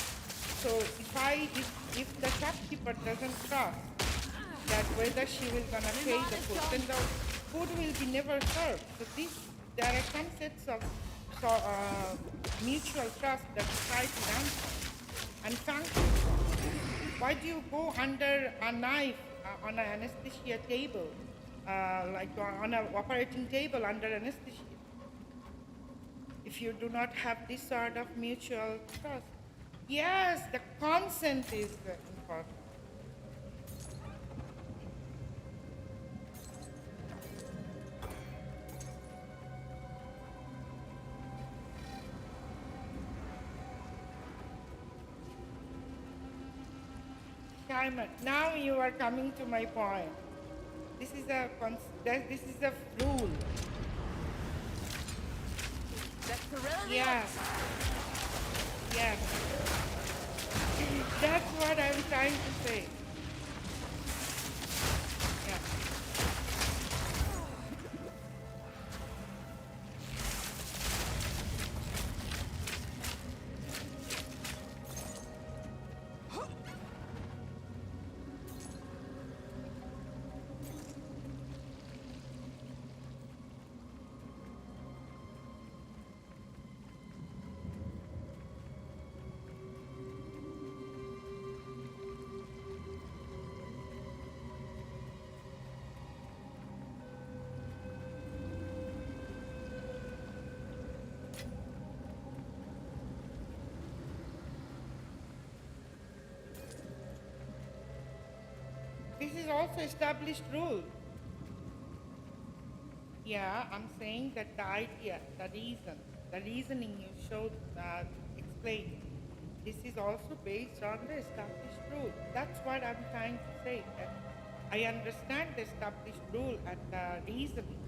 So if the shopkeeper doesn't trust that whether she will gonna pay the food, then the food will be never served. So there are some sets of mutual trust that society runs on and functions on. Why do you go under a knife on an anesthesia table, like on an operating table under anesthesia, if you do not have this sort of mutual trust? Yes, the consent is important. Now you are coming to my point. This is a rule. That's the real Yeah. Yeah. That's what I'm trying to say. Yeah. This is also established rule. Yeah, I'm saying that the idea, the reasoning you showed, explained, this is also based on the established rule. That's what I'm trying to say. That I understand the established rule and the reasoning,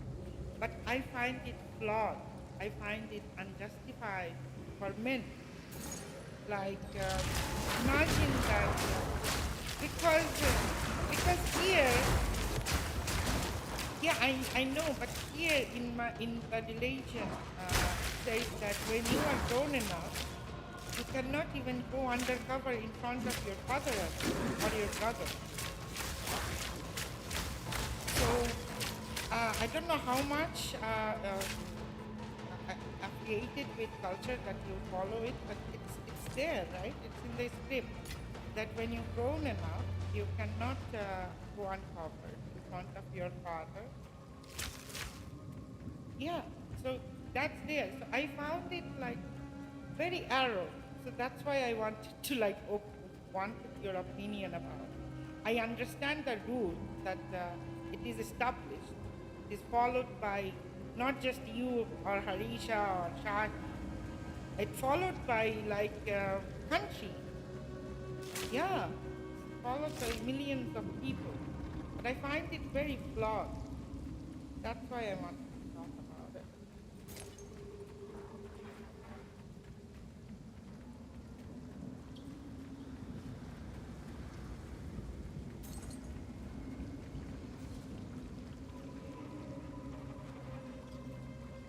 but I find it flawed. I find it unjustified for men. Like, imagine that, because here, yeah, I know, but here in the religion says that when you are grown enough, you cannot even go undercover in front of your father or your brother. So I don't know how much affiliated with culture that you follow it, but it's there, right? It's in the script that when you're grown enough, you cannot go uncovered in front of your father. Yeah, so that's there. So I found it like very arrow. So that's why I wanted to wanted your opinion about it. I understand the rule that it is established, it is followed by Not just you or Harisha or Shahi. It's followed by like country. Yeah, followed by millions of people. But I find it very flawed. That's why I want to talk about it.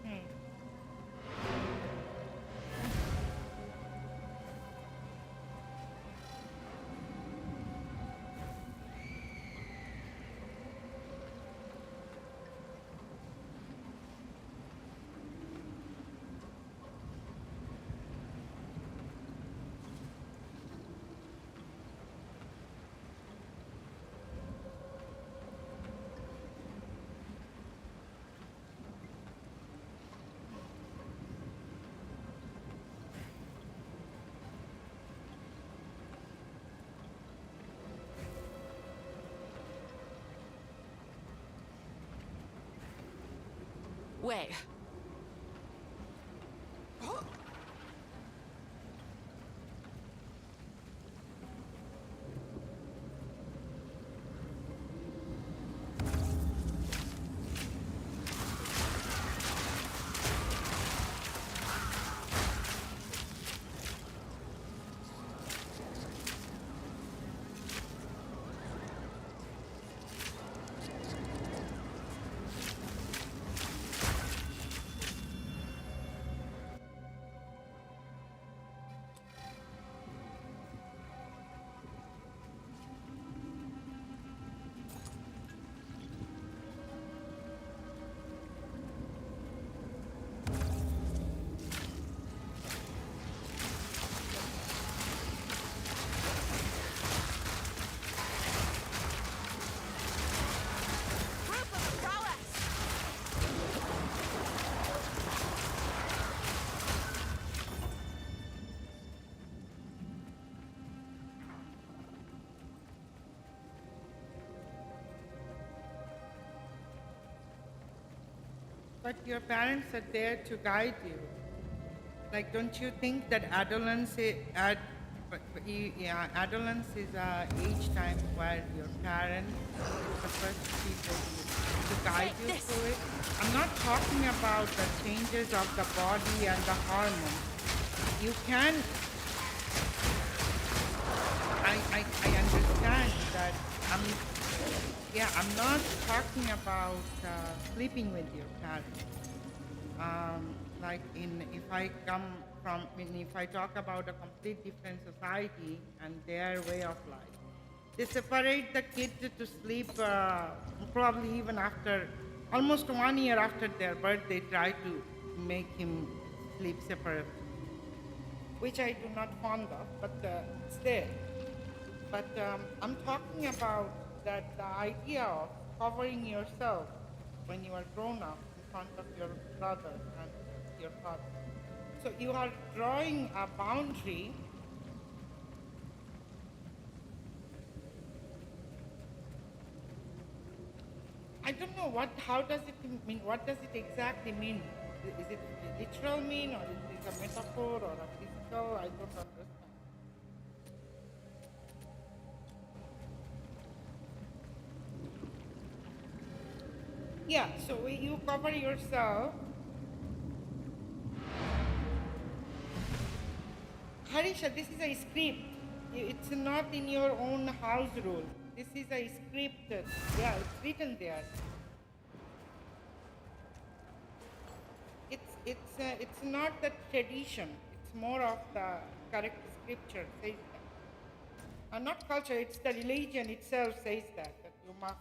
Hmm. Wait. Proof of prowess! But your parents are there to guide you. Like, don't you think that adolescence is a age time where your parents are the first people to guide you Take this. through it? I'm not talking about the changes of the body and the hormones. You can, I understand that. I'm not talking about sleeping with your parents. If I talk about a complete different society and their way of life, they separate the kid to sleep probably even after almost 1 year after their birth. They try to make him sleep separately, which I do not fond of, but it's there. But I'm talking about that the idea of covering yourself when you are grown up in front of your brother and your father. So you are drawing a boundary. I don't know how does it mean, what does it exactly mean? Is it literal mean, or is it a metaphor or a physical? I don't understand. Yeah, so when you cover yourself, Harisha, this is a script. It's not in your own house rule. This is a script. Yeah, it's written there. It's not the tradition. It's more of the correct scripture says that. Not culture. It's the religion itself says that you must.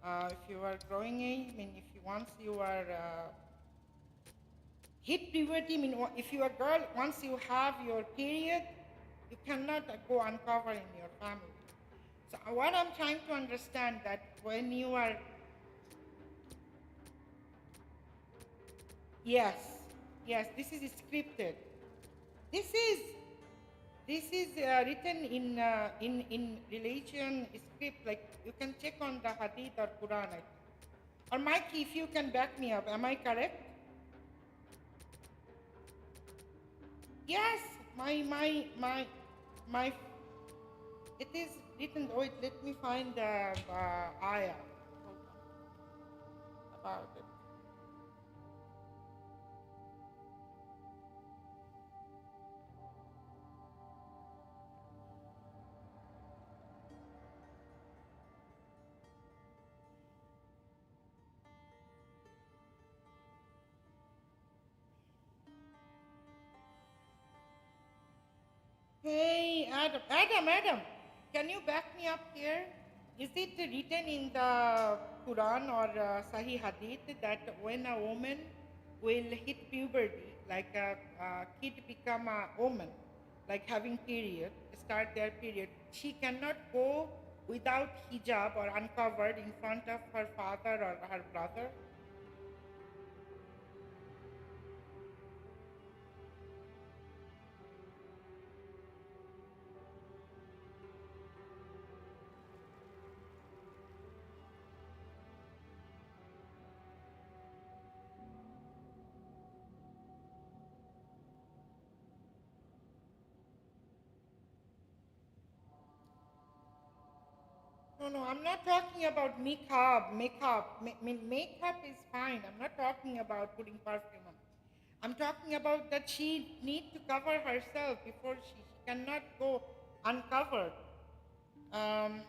If you are growing age, if you once you are hit puberty, if you are a girl, once you have your period, you cannot go uncover in your family. So what I'm trying to understand that when you are, yes, this is scripted. This is written in religion script. Like you can check on the Hadith or Quran. I think. Or Mikey, if you can back me up, am I correct? Yes, my. It is written. Wait, let me find the ayah. Hold on. About it. Hey, Adam, can you back me up here? Is it written in the Quran or Sahih Hadith that when a woman will hit puberty, like a kid become a woman, like having period, start their period, she cannot go without hijab or uncovered in front of her father or her brother? No, I'm not talking about makeup. Makeup is fine. I'm not talking about putting perfume on. I'm talking about that she needs to cover herself before she cannot go uncovered. Um,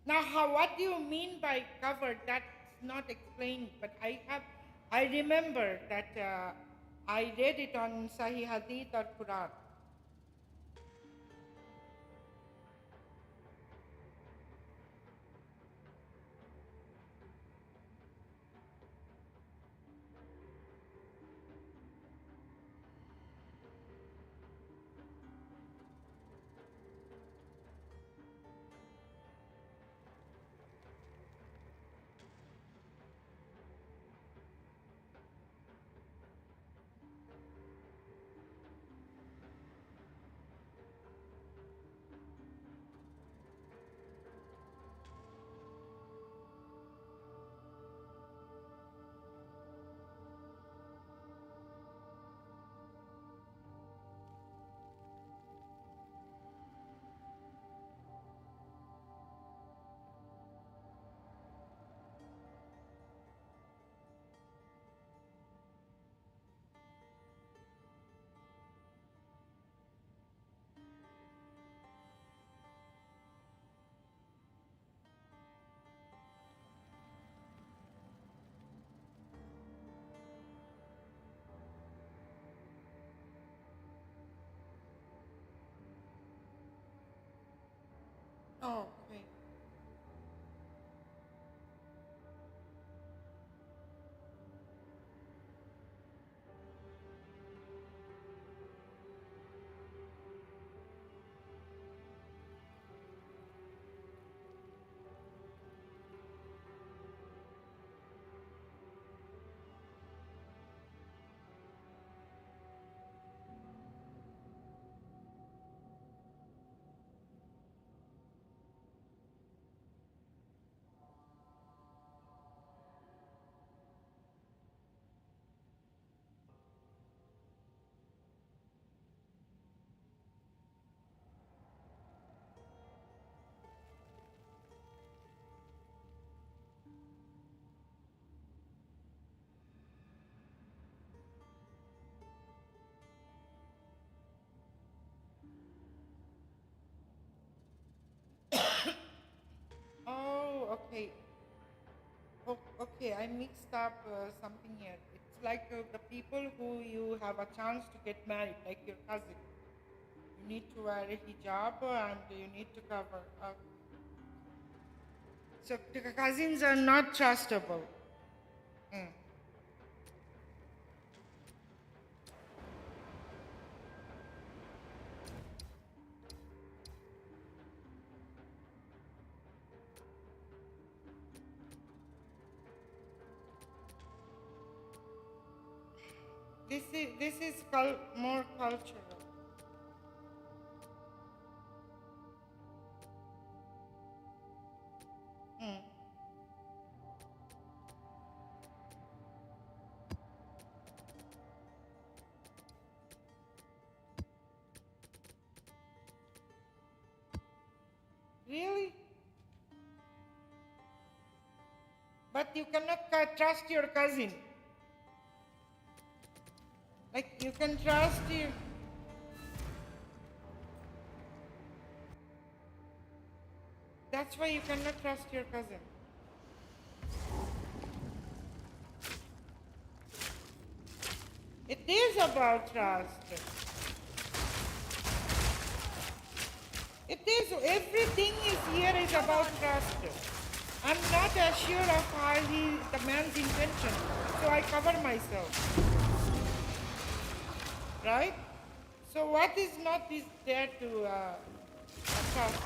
Now, what do you mean by covered? That's not explained, but I remember that I read it on Sahih Hadith or Quran. Oh, okay. Oh, okay. Oh, okay, I mixed up something here. It's like the people who you have a chance to get married, like your cousin. You need to wear a hijab and you need to cover. So the cousins are not trustable. Mm. This is more cultural. Mm. but you cannot trust your cousin. Like you can trust you. That's why you cannot trust your cousin. It is about trust. It is, everything is here is about trust. I'm not sure of the man's intention, so I cover myself. Right? So what is not is there to trust?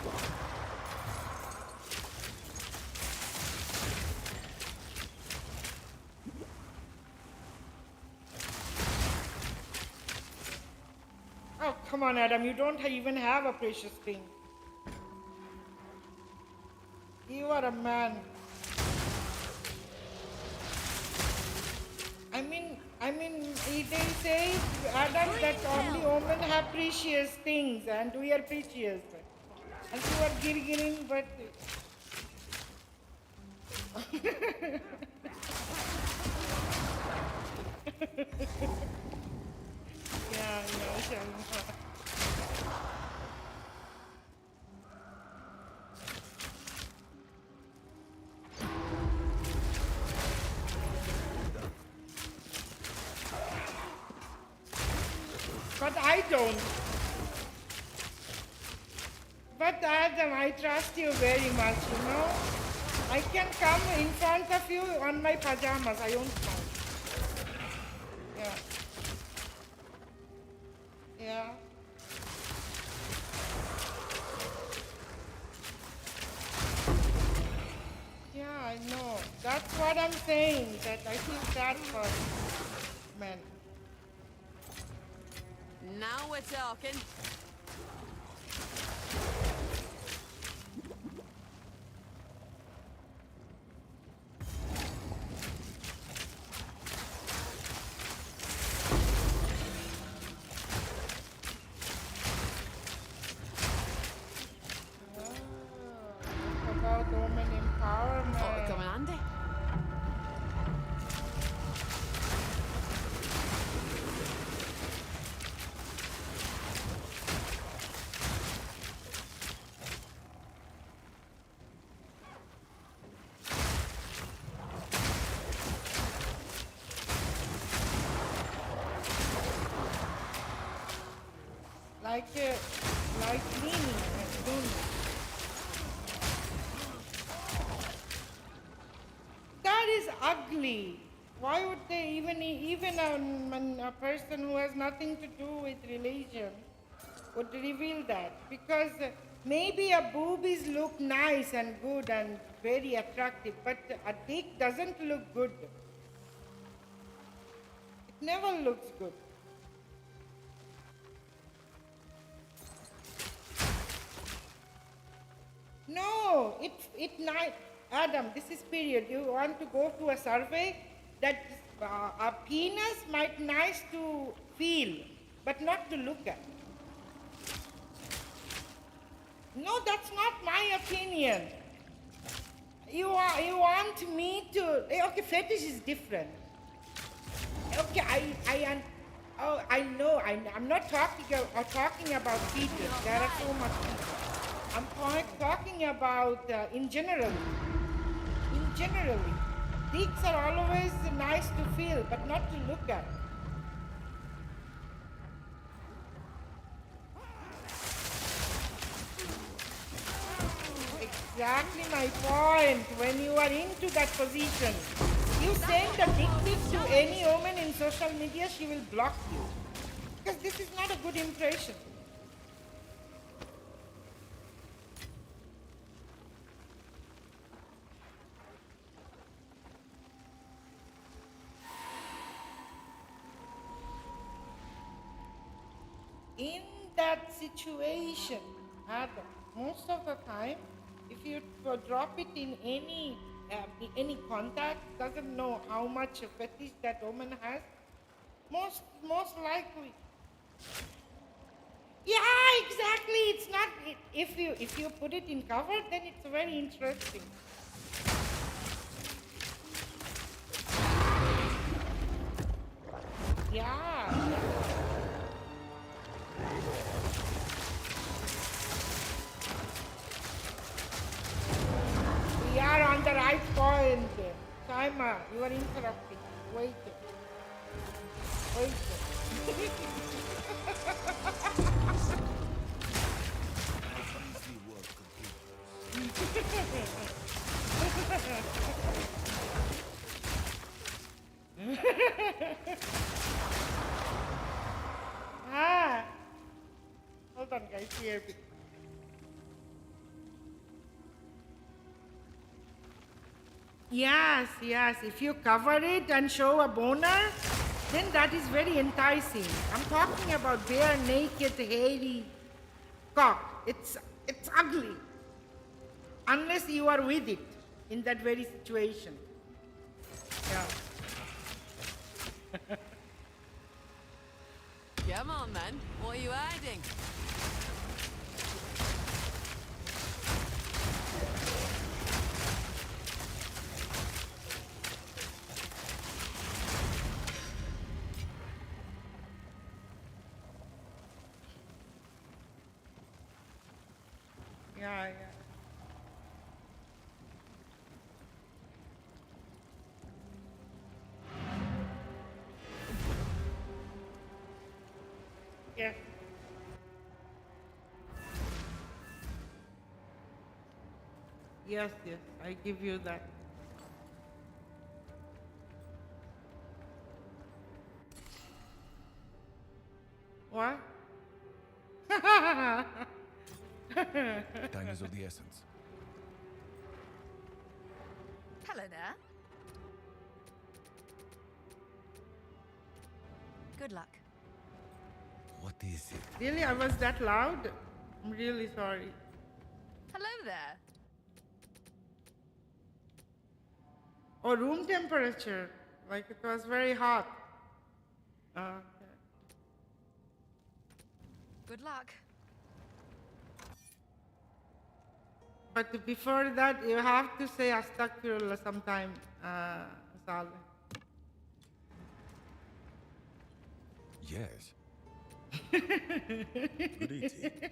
Oh, come on, Adam, you don't even have a precious thing. You are a man. They say, Adam, that only women have precious things, and we are precious. And you are giving, but... yeah, Shalma. But I don't. But Adam, I trust you very much, you know. I can come in front of you on my pajamas. I won't mind. Yeah. Yeah. Yeah, I know. That's what I'm saying, that I think that for men. Now we're talking. About women empowerment. Thought it'd come in handy. Like Nini and Duni. That is ugly. Why would they even a person who has nothing to do with religion would reveal that? Because maybe a boobies look nice and good and very attractive, but a dick doesn't look good. It never looks good. No, Adam, this is period. You want to go to a survey that a penis might nice to feel, but not to look at. No, that's not my opinion. You want me to? Okay, fetish is different. Okay, I know. I'm not talking about fetus. There are so much. I'm talking about in general. In generally, dicks are always nice to feel, but not to look at. Exactly my point. When you are into that position, you send a dick pic to any woman in social media, she will block you. Because this is not a good impression. In that situation, Adam, most of the time, if you drop it in any contact, doesn't know how much fetish that woman has, most likely. Yeah, exactly. It's not. If you put it in cover, then it's very interesting. Yeah. We are on the right point. Timer, you are interrupting. Wait. Wait. Easy work continues. Ah. Hold on, guys. Here. Yes, yes. If you cover it and show a boner, then that is very enticing. I'm talking about bare, naked, hairy cock. It's ugly. Unless you are with it in that very situation. Yeah. Come on, then. What are you hiding? Yeah, yeah. Yes. Yes, yes. I give you that. What? Time is of the essence. Hello there. Good luck. What is it? Really? I was that loud? I'm really sorry. Hello there. Oh, room temperature. Like it was very hot. Okay. Good luck. But before that, you have to say astaghfirullah sometime, Saleh. Yes. Good eating.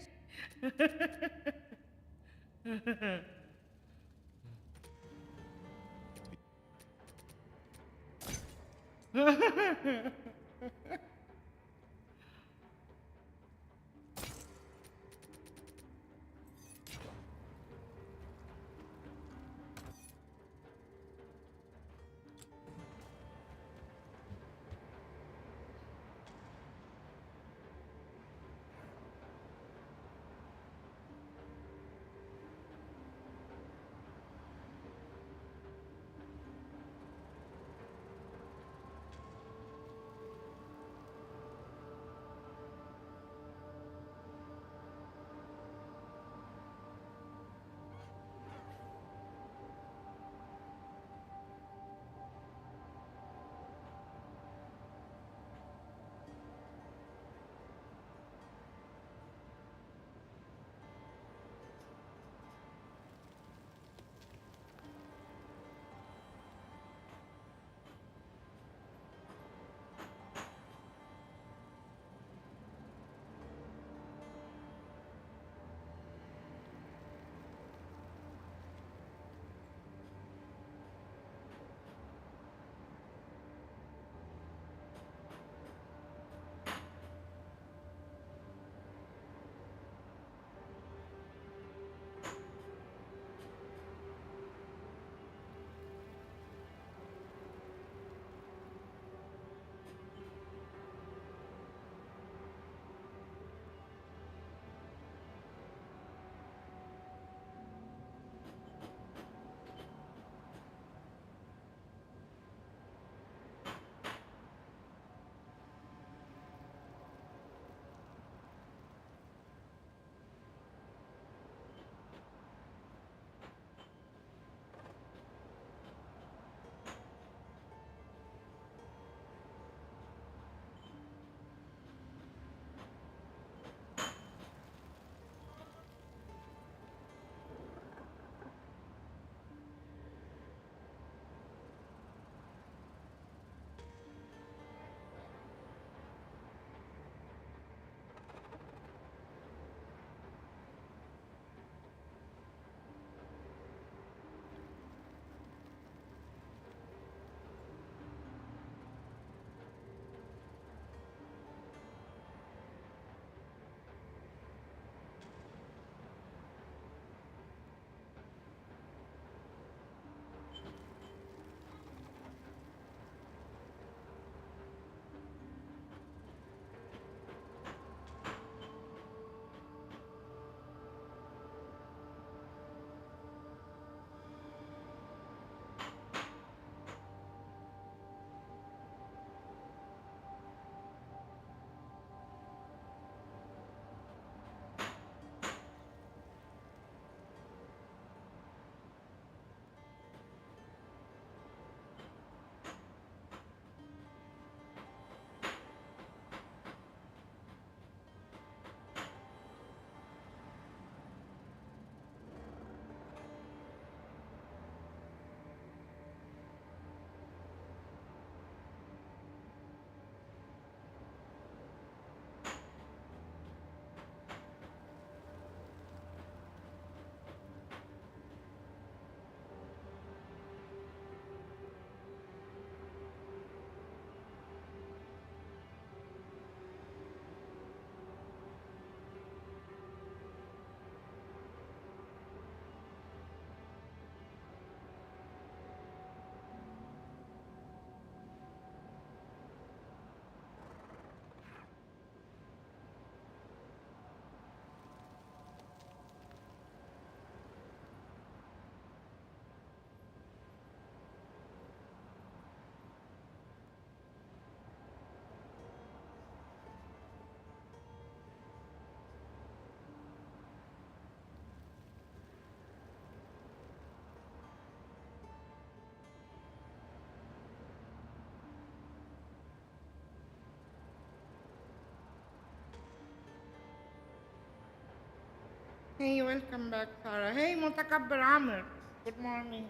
Hey, welcome back, Sarah. Hey, Mutakabbir Amir. Good morning.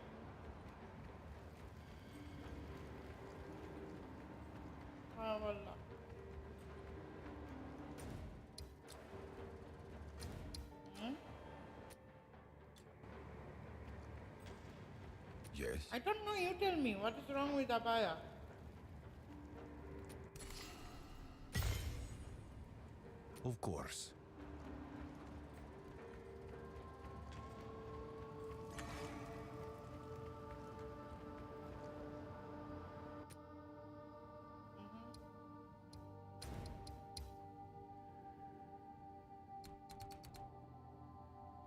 Wallah. Hmm? Yes. I don't know, you tell me. What is wrong with Abaya? Of course.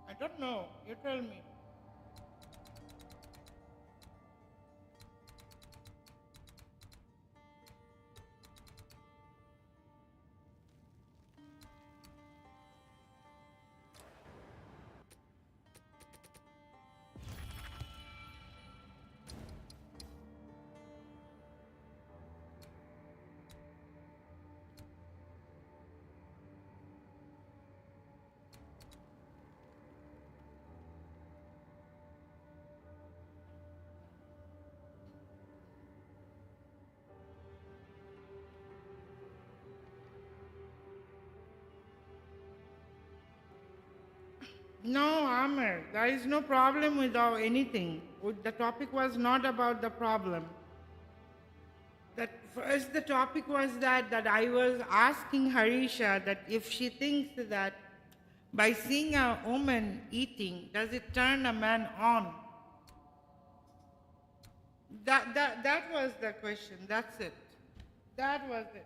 I don't know. You tell me. No, Amir, there is no problem with anything. The topic was not about the problem. That first the topic was that I was asking Harisha that if she thinks that by seeing a woman eating, does it turn a man on? That was the question. That's it. That was it.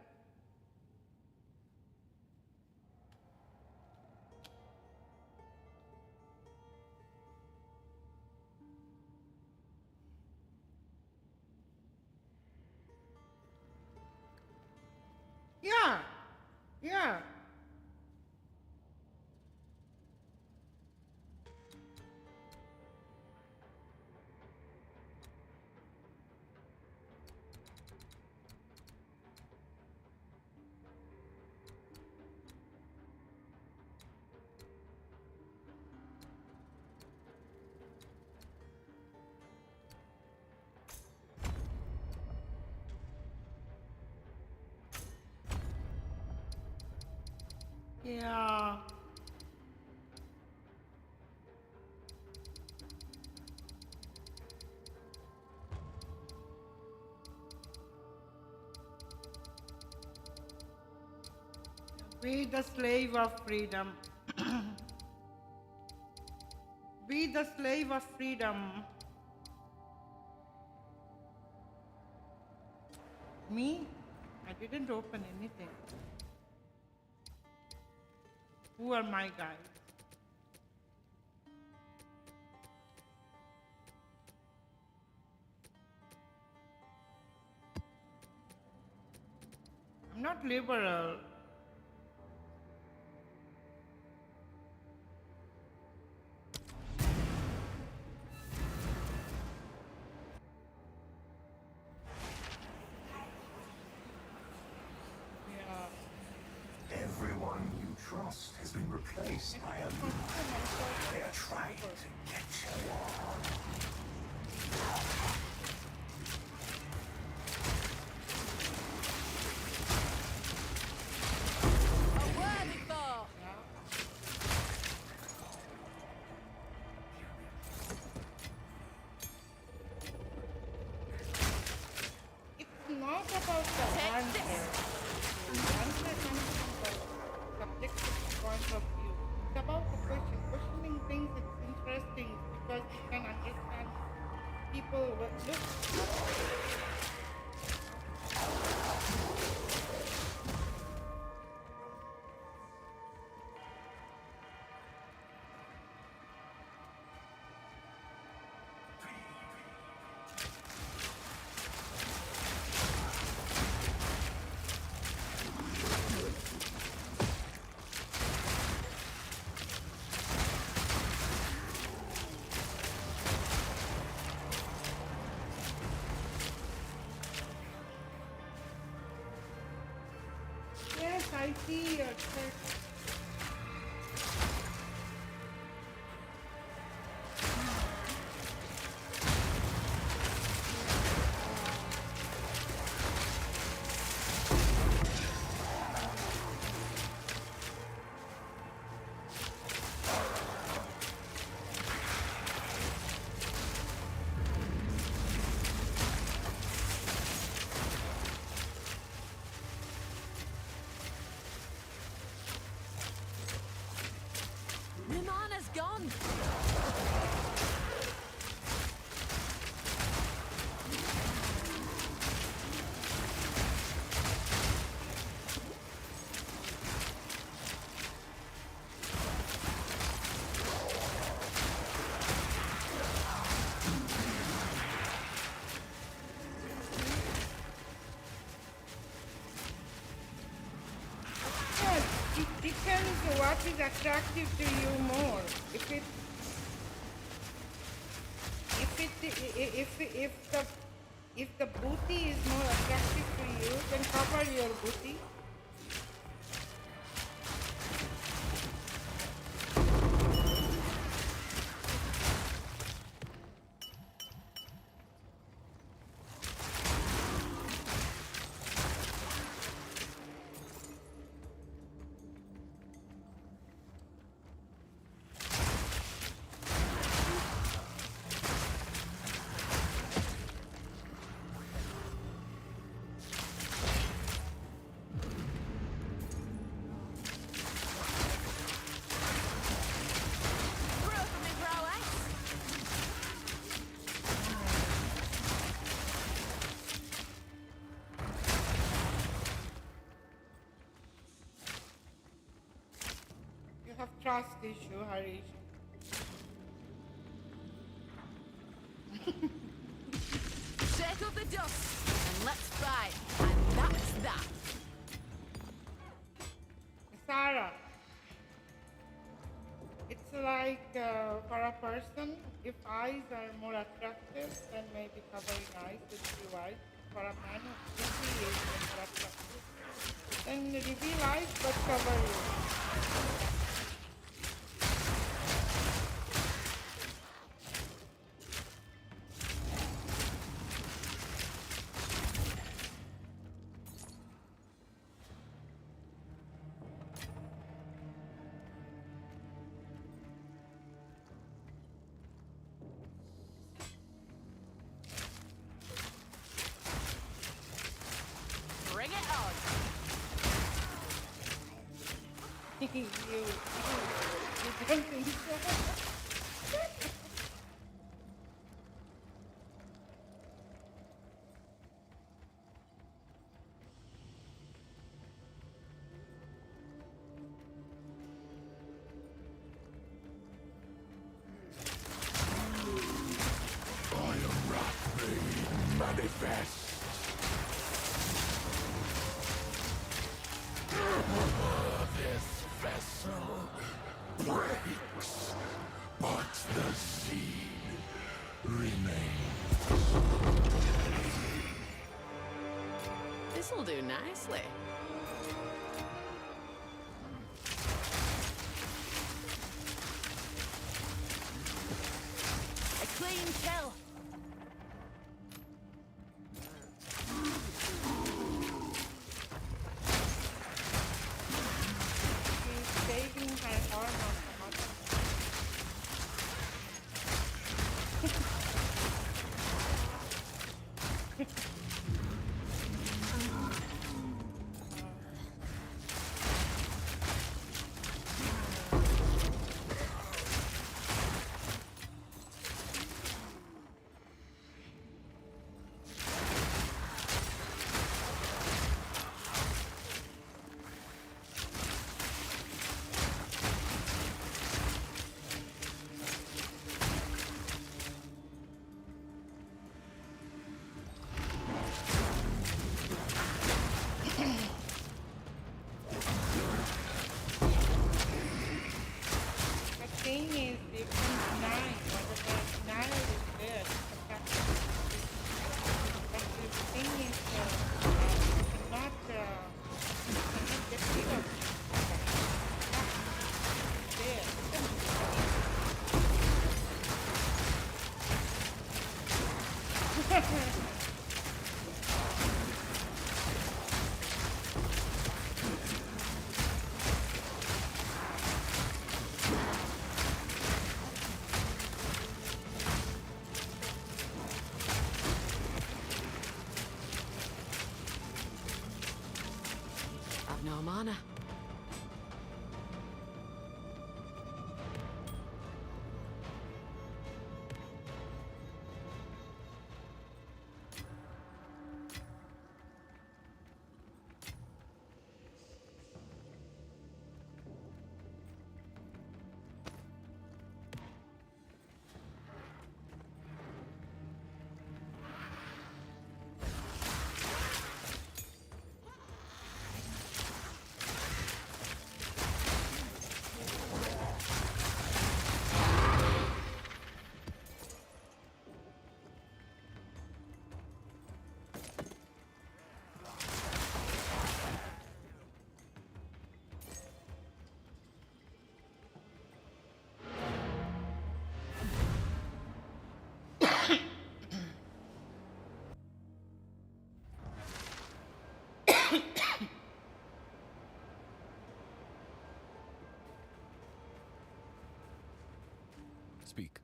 Yeah. Yeah. Yeah. Be the slave of freedom. Be the slave of freedom. Me? I didn't open anything. Who are my guys? I'm not liberal. Yeah. Everyone you trust has been replaced by a new. They are trying to get you. A worthy foe. It's not about the Take answer. this. The answer comes from the subjective point of view. It's about the question. Questioning things is interesting because you can understand people look. Yes, I see your text. It depends what is attractive to you more. If the booty is more attractive to you, then cover your booty. Grow from me, prowess. You have trust issue, Harish. Shake up the dust and let's fight. And that's that. Sarah, it's like for a person, if eyes are more attractive, then maybe covering eyes with blue eyes. For a man, beauty is more attractive, then reveal eyes but cover you. Bring it on. You don't think so? Manifest. This vessel breaks, but the seed remains. This'll do nicely. A clean kill. She's saving her arm on the bottom. The thing is, you can deny whether the denial is there. But the thing is, you cannot get rid of it. There. I've no mana. Speak.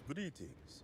Greetings.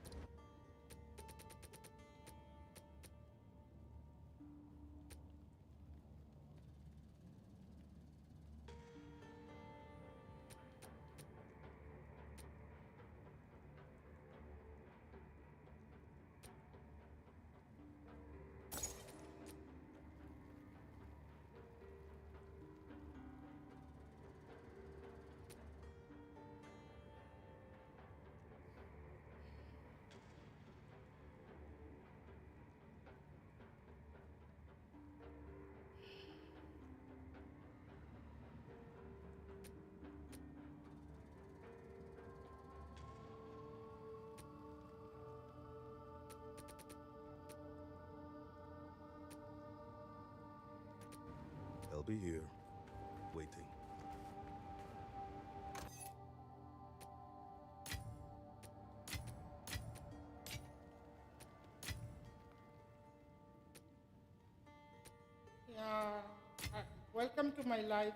I'll be here, waiting. Yeah. Welcome to my life.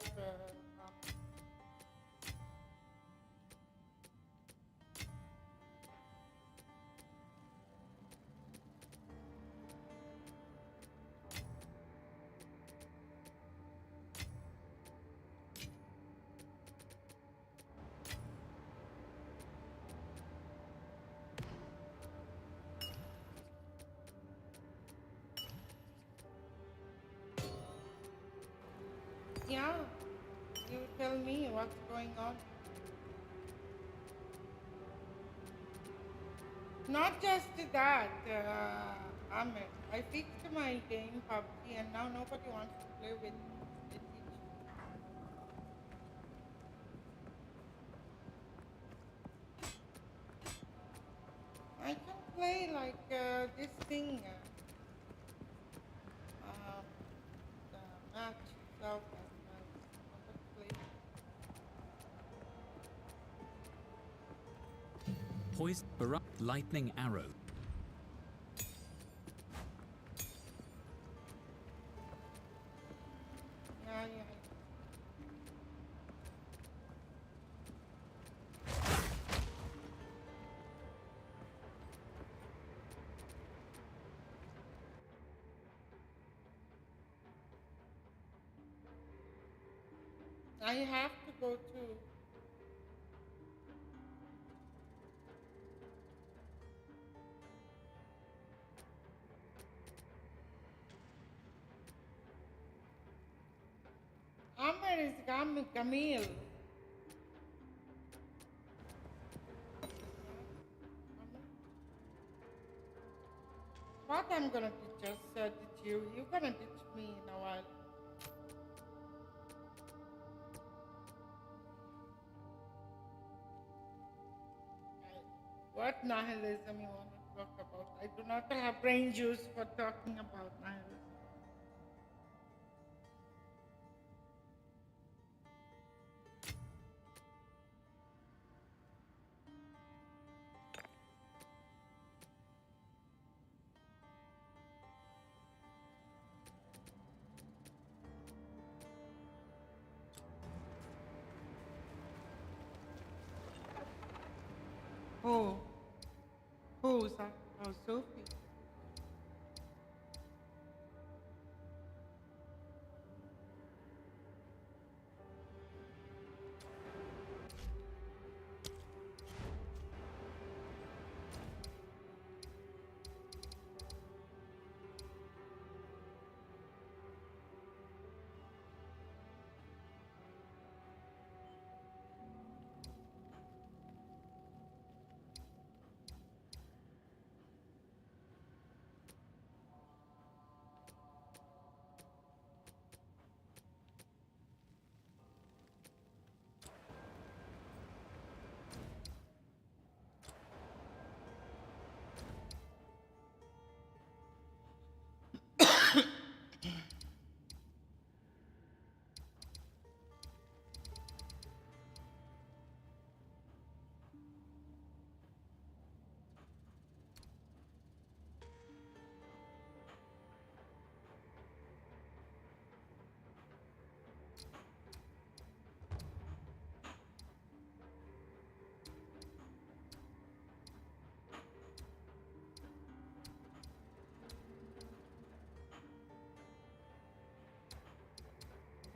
Yeah. You tell me what's going on. Not just that, Ahmed. I fixed my game PUBG and now nobody wants to play with me. They teach me. I can play like this thing, the match itself, and nobody plays. Poised lightning arrow. Yeah, yeah. I have to go to. Amber is Camille. What I'm gonna teach us, teach you. You're gonna teach me in a while. What nihilism you want to talk about? I do not have brain juice for talking about nihilism. Who? Who's that? Oh, Sophie.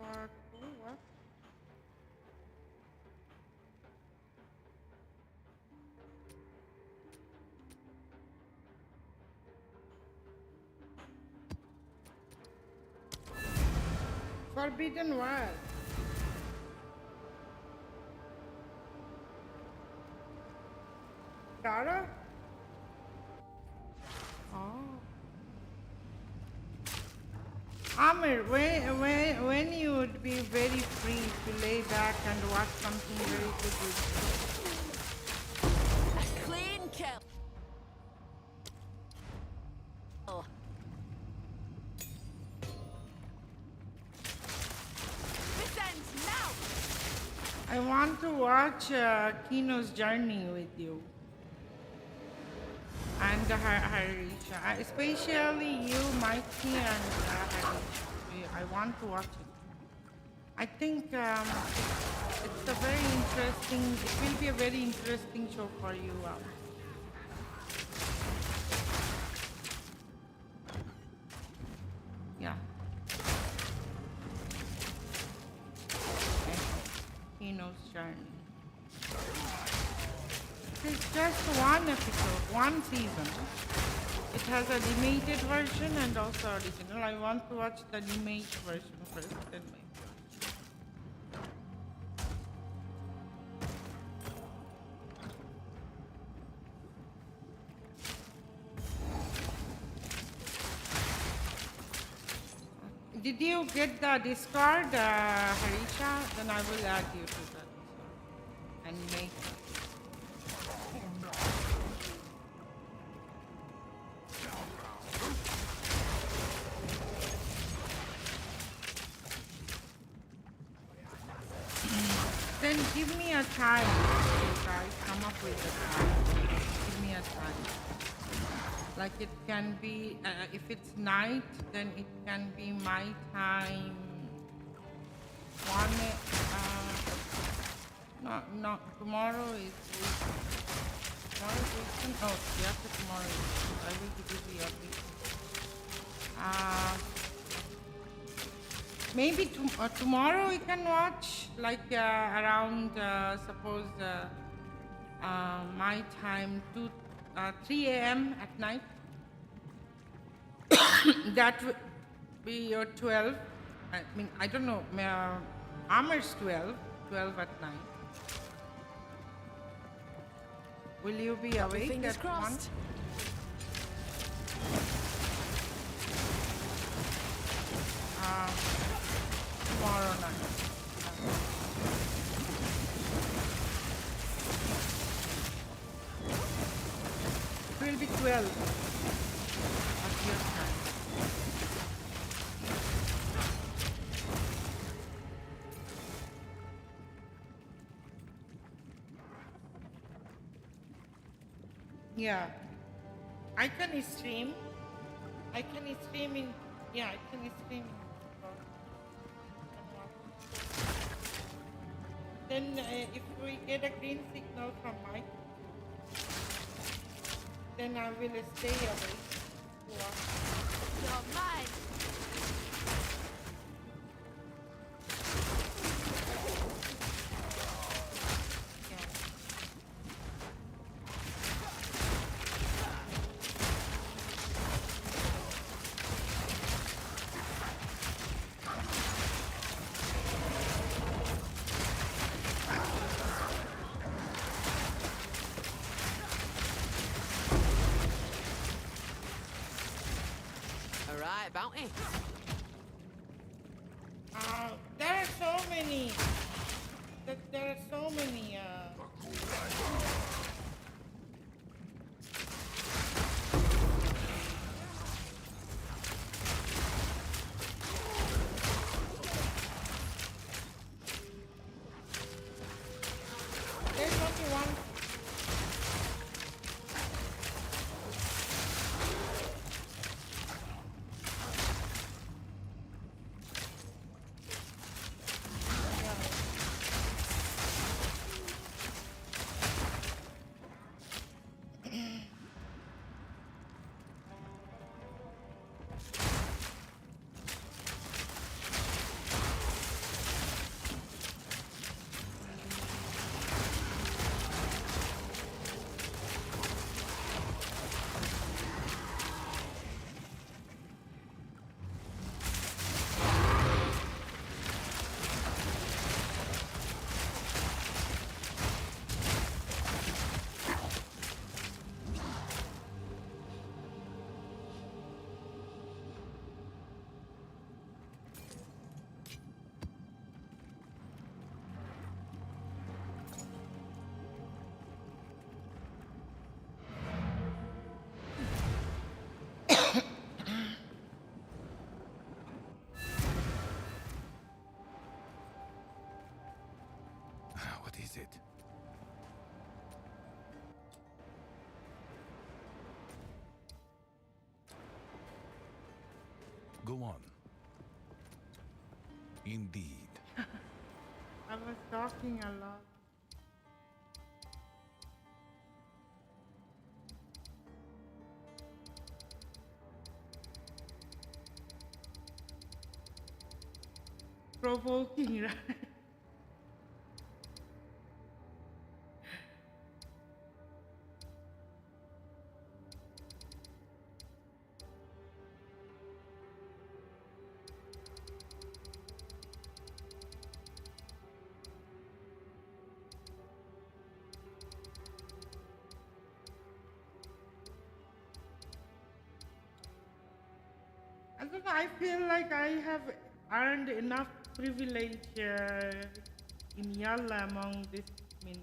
But oh what? Forbidden Wild. Dara? Oh. Amir, when you would be very free to lay back and watch something very good with A clean kill. Oh. This ends now. I want to watch Kino's journey with you. And Harisha. Especially you, Mikey, and Harisha. I want to watch it. I think it's a very interesting, it will be a very interesting show for you. Yeah. Kino's journey. It's just one episode, one season. It has a limited version and also original. I want to watch the limited version first, then maybe. Did you get the Discord, Harisha? Then I will add you to that and make. Then give me a time, you guys. Come up with a time. Give me a time. Like it can be, if it's night, then it can be my time. No, tomorrow is weekend. Tomorrow is weekend? Oh, the after tomorrow is weekend. I will give you the update. Maybe tomorrow we can watch, like around, suppose my time, 3 a.m. at night. That would be your 12. I mean, I don't know, Amar's 12 at night. Will you be awake Fingers at 1? crossed. Tomorrow night. It will be 12 at your time. Yeah. I can stream. I can stream in. Yeah, I can stream in. Then if we get a green signal from Mike, then I will stay away. You're mine. Yeah. All right, bounty. There are so many. There are so many. There's only one. is it? Go on. Indeed. I was talking a lot. Provoking, right? I don't know, I feel like I have earned enough privilege in Yalla among this, I mean,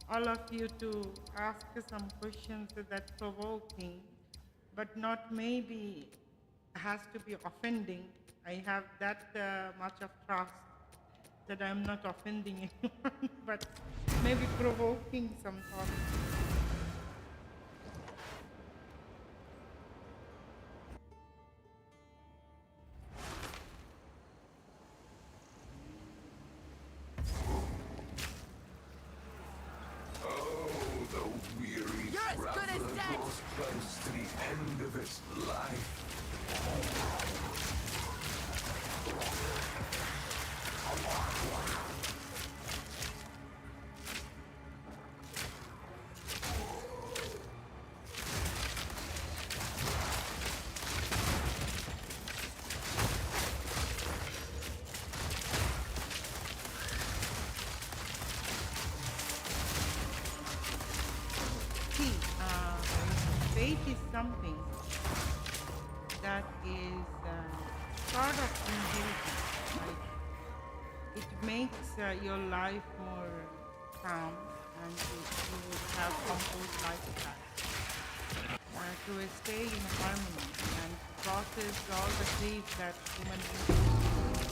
all of you to ask some questions that provoking, but not maybe has to be offending. I have that much of trust that I'm not offending anyone, but maybe provoking some thoughts. Oh, the weary You're as good as traveler dead. draws close to the end of its life. See, faith is something that is sort of inherited. Like it makes your life more calm, and you would have composed lifestyle to stay in harmony and process all the grief that human beings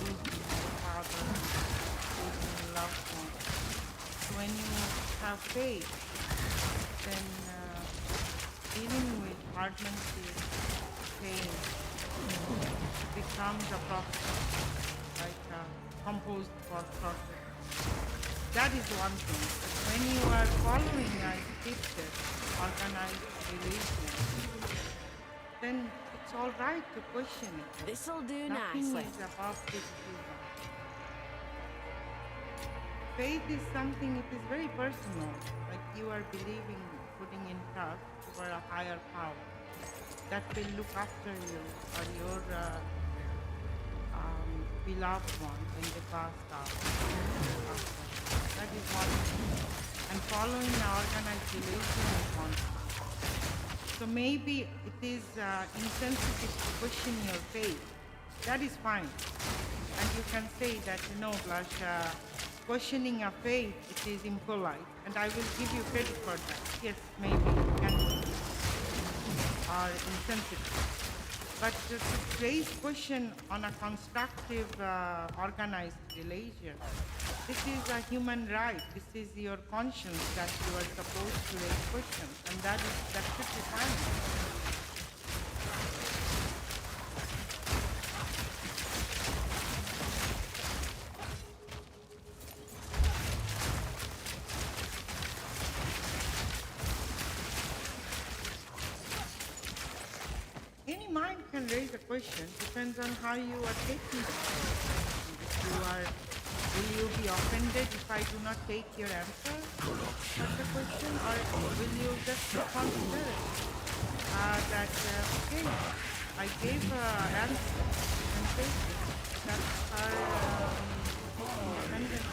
losing their father, losing loved ones. So when you have faith, then dealing with heart-mental pain becomes a process, like a composed process. That is one thing. But when you are following a scripted, organized religion, then it's all right to question it. This'll do Nothing nicely. is above criticism. Faith is something, it is very personal. Like you are believing, putting in trust for a higher power that will look after you or your beloved one when they passed out. That is one thing. And following the organized religion is one thing. So maybe it is insensitive to question your faith. That is fine. And you can say that, no, Blush, questioning a faith, it is impolite. And I will give you credit for that. Yes, maybe it can be or insensitive. But to raise question on a constructive, organized religion, this is a human right. This is your conscience that you are supposed to raise questions, and that should be fine. Any mind can raise a question, depends on how you are taking it. If you are, will you be offended if I do not take your answer for the question, or will you just consider that, okay, I gave an answer and take it. That's her independence.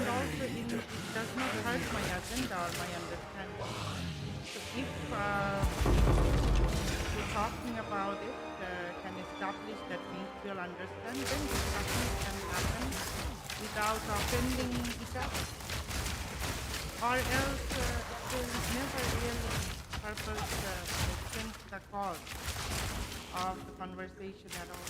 And also it does not hurt my agenda or my understanding. So if talking about it can establish that mutual understanding, discussions can happen without offending each other. Or else it will never really change the cause of the conversation at all.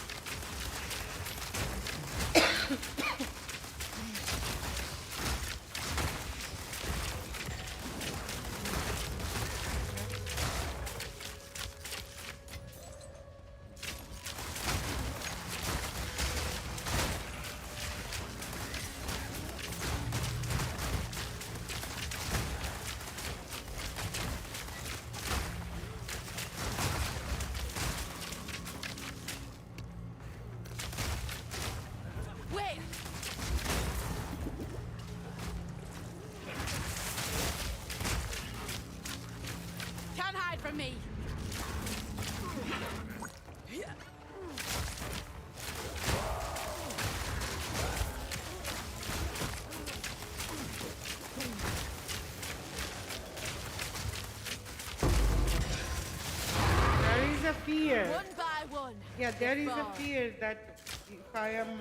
fear. One by one. Yeah, there is a Before. fear that if I am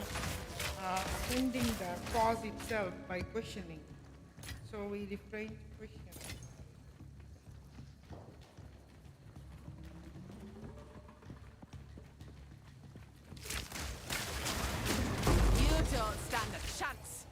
ending the cause itself by questioning, so we refrain to question. You don't stand a chance.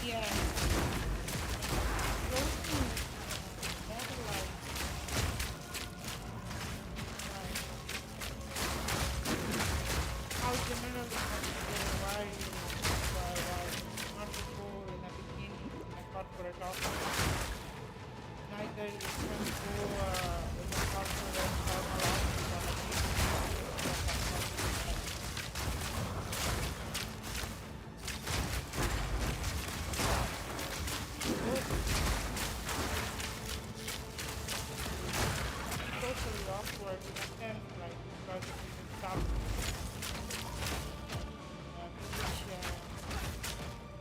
Yeah. Floating model light. How generally consider why not to go in a beginning in a corporate office. Neither you can go in a corporate formal office on a totally awkward in a sense, like because it is a stop musician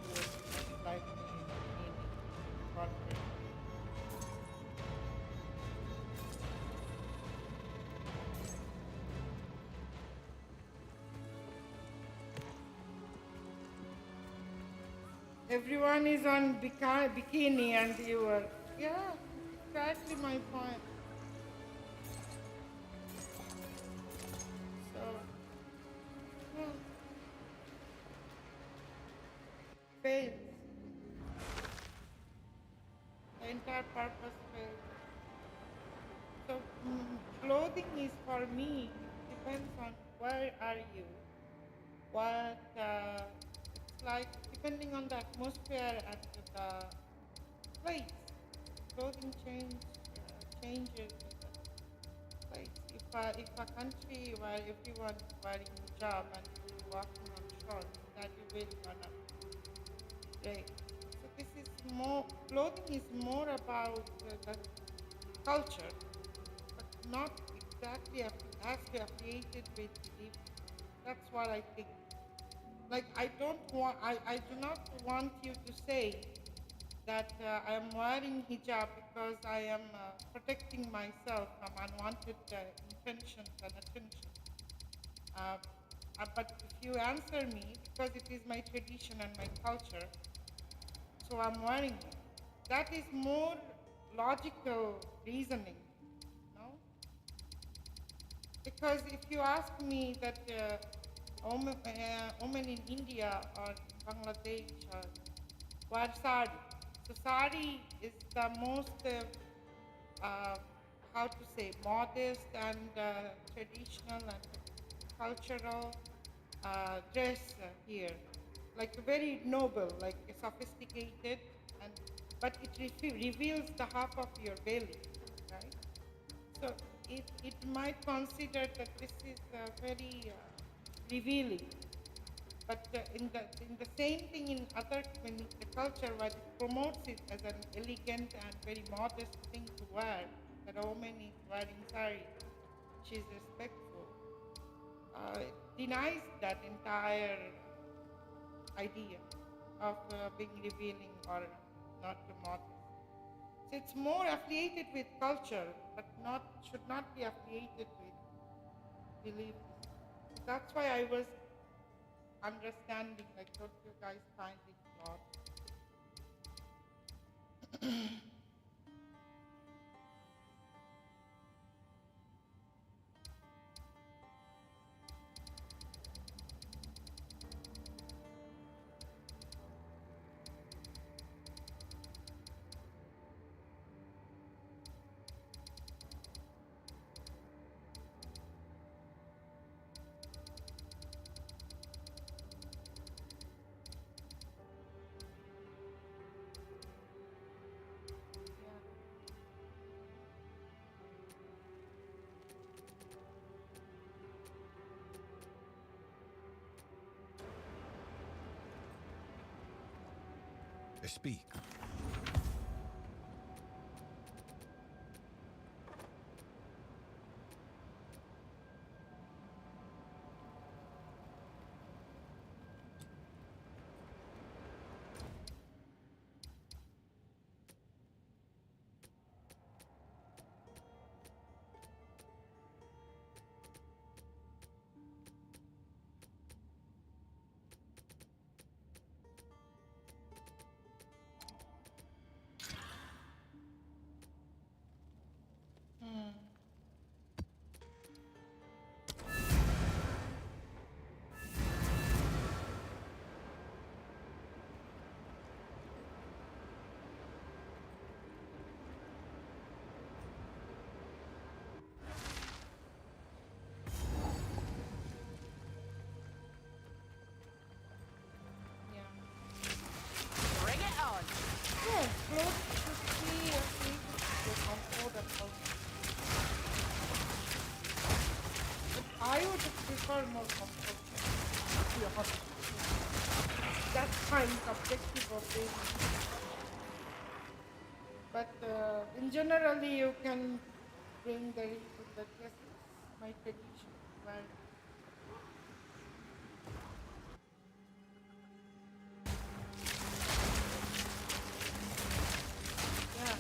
who was most likely in corporate. Everyone is on bikini and you are, yeah, exactly my point. So, yeah, fails. The entire purpose fails. So, clothing is for me, depends on where are you, what, it's like depending on the atmosphere and the place. Clothing changes with the place. If a country where everyone is wearing hijab and you walking on shorts, that you will gonna break. So this is more, clothing is more about the culture, but not exactly has to be affiliated with belief. That's what I think. Like I do not want you to say that I am wearing hijab because I am protecting myself from unwanted intentions and attention. Uh, but if you answer me, because it is my tradition and my culture, so I'm wearing it. That is more logical reasoning, no? Because if you ask me that women in India or Bangladesh wear sari, so sari is the most, how to say, modest and traditional and cultural dress here, like very noble, like sophisticated, and but it reveals the half of your belly, right? So it might consider that this is very revealing, but in the same thing in other in the culture where it promotes it as an elegant and very modest thing to wear, that a woman is wearing sari, she's respectful. It denies that entire idea of being revealing or not modest. So it's more affiliated with culture, but not should not be affiliated with beliefs. That's why I was understanding, like, don't you guys find it odd? Yeah. Speak. Hmm. Yeah. Bring it on. Yeah, clothes should be created to be comfortable. But I would prefer more comfort, to be honest. That's my subjective opinion. But in generally, you can bring the reason that yes, it's my tradition. Well, yeah,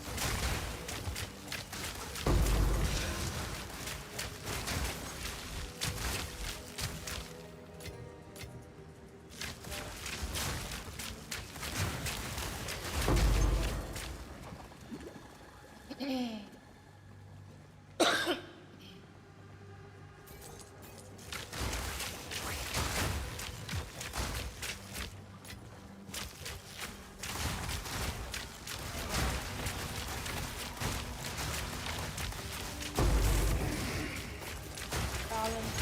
balance.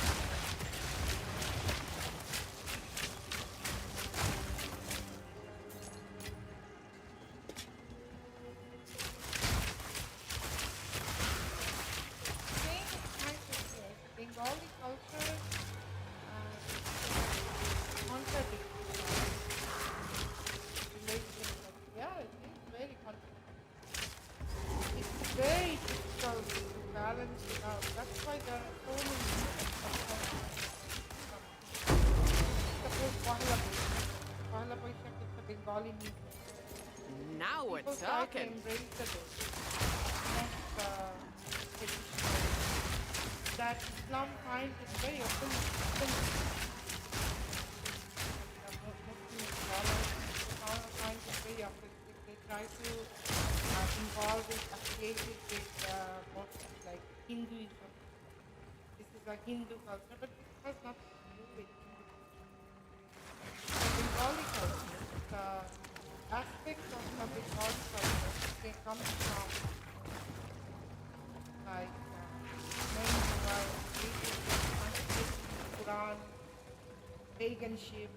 Same kind of yes. Bengali culture contradicts religion, but yeah, it is very contradictory. It's very difficult to balance it out. That's why there are so many misconceptions. Suppose Pahla Boishakh. Pahla Boishakh is a Bengali New Year. Now we're People try to talking. embrace the day, not traditional. That Islam finds is very offensive. The Muslim scholars find it very offensive. They try to involve it, associate it with Muslim, like Hinduism. This is is a Hindu culture, but this has nothing to do with Hindu culture. The Bengali culture, the aspects of the Bengali culture, they come from like men who are created with Sanskrit, Quran, paganship.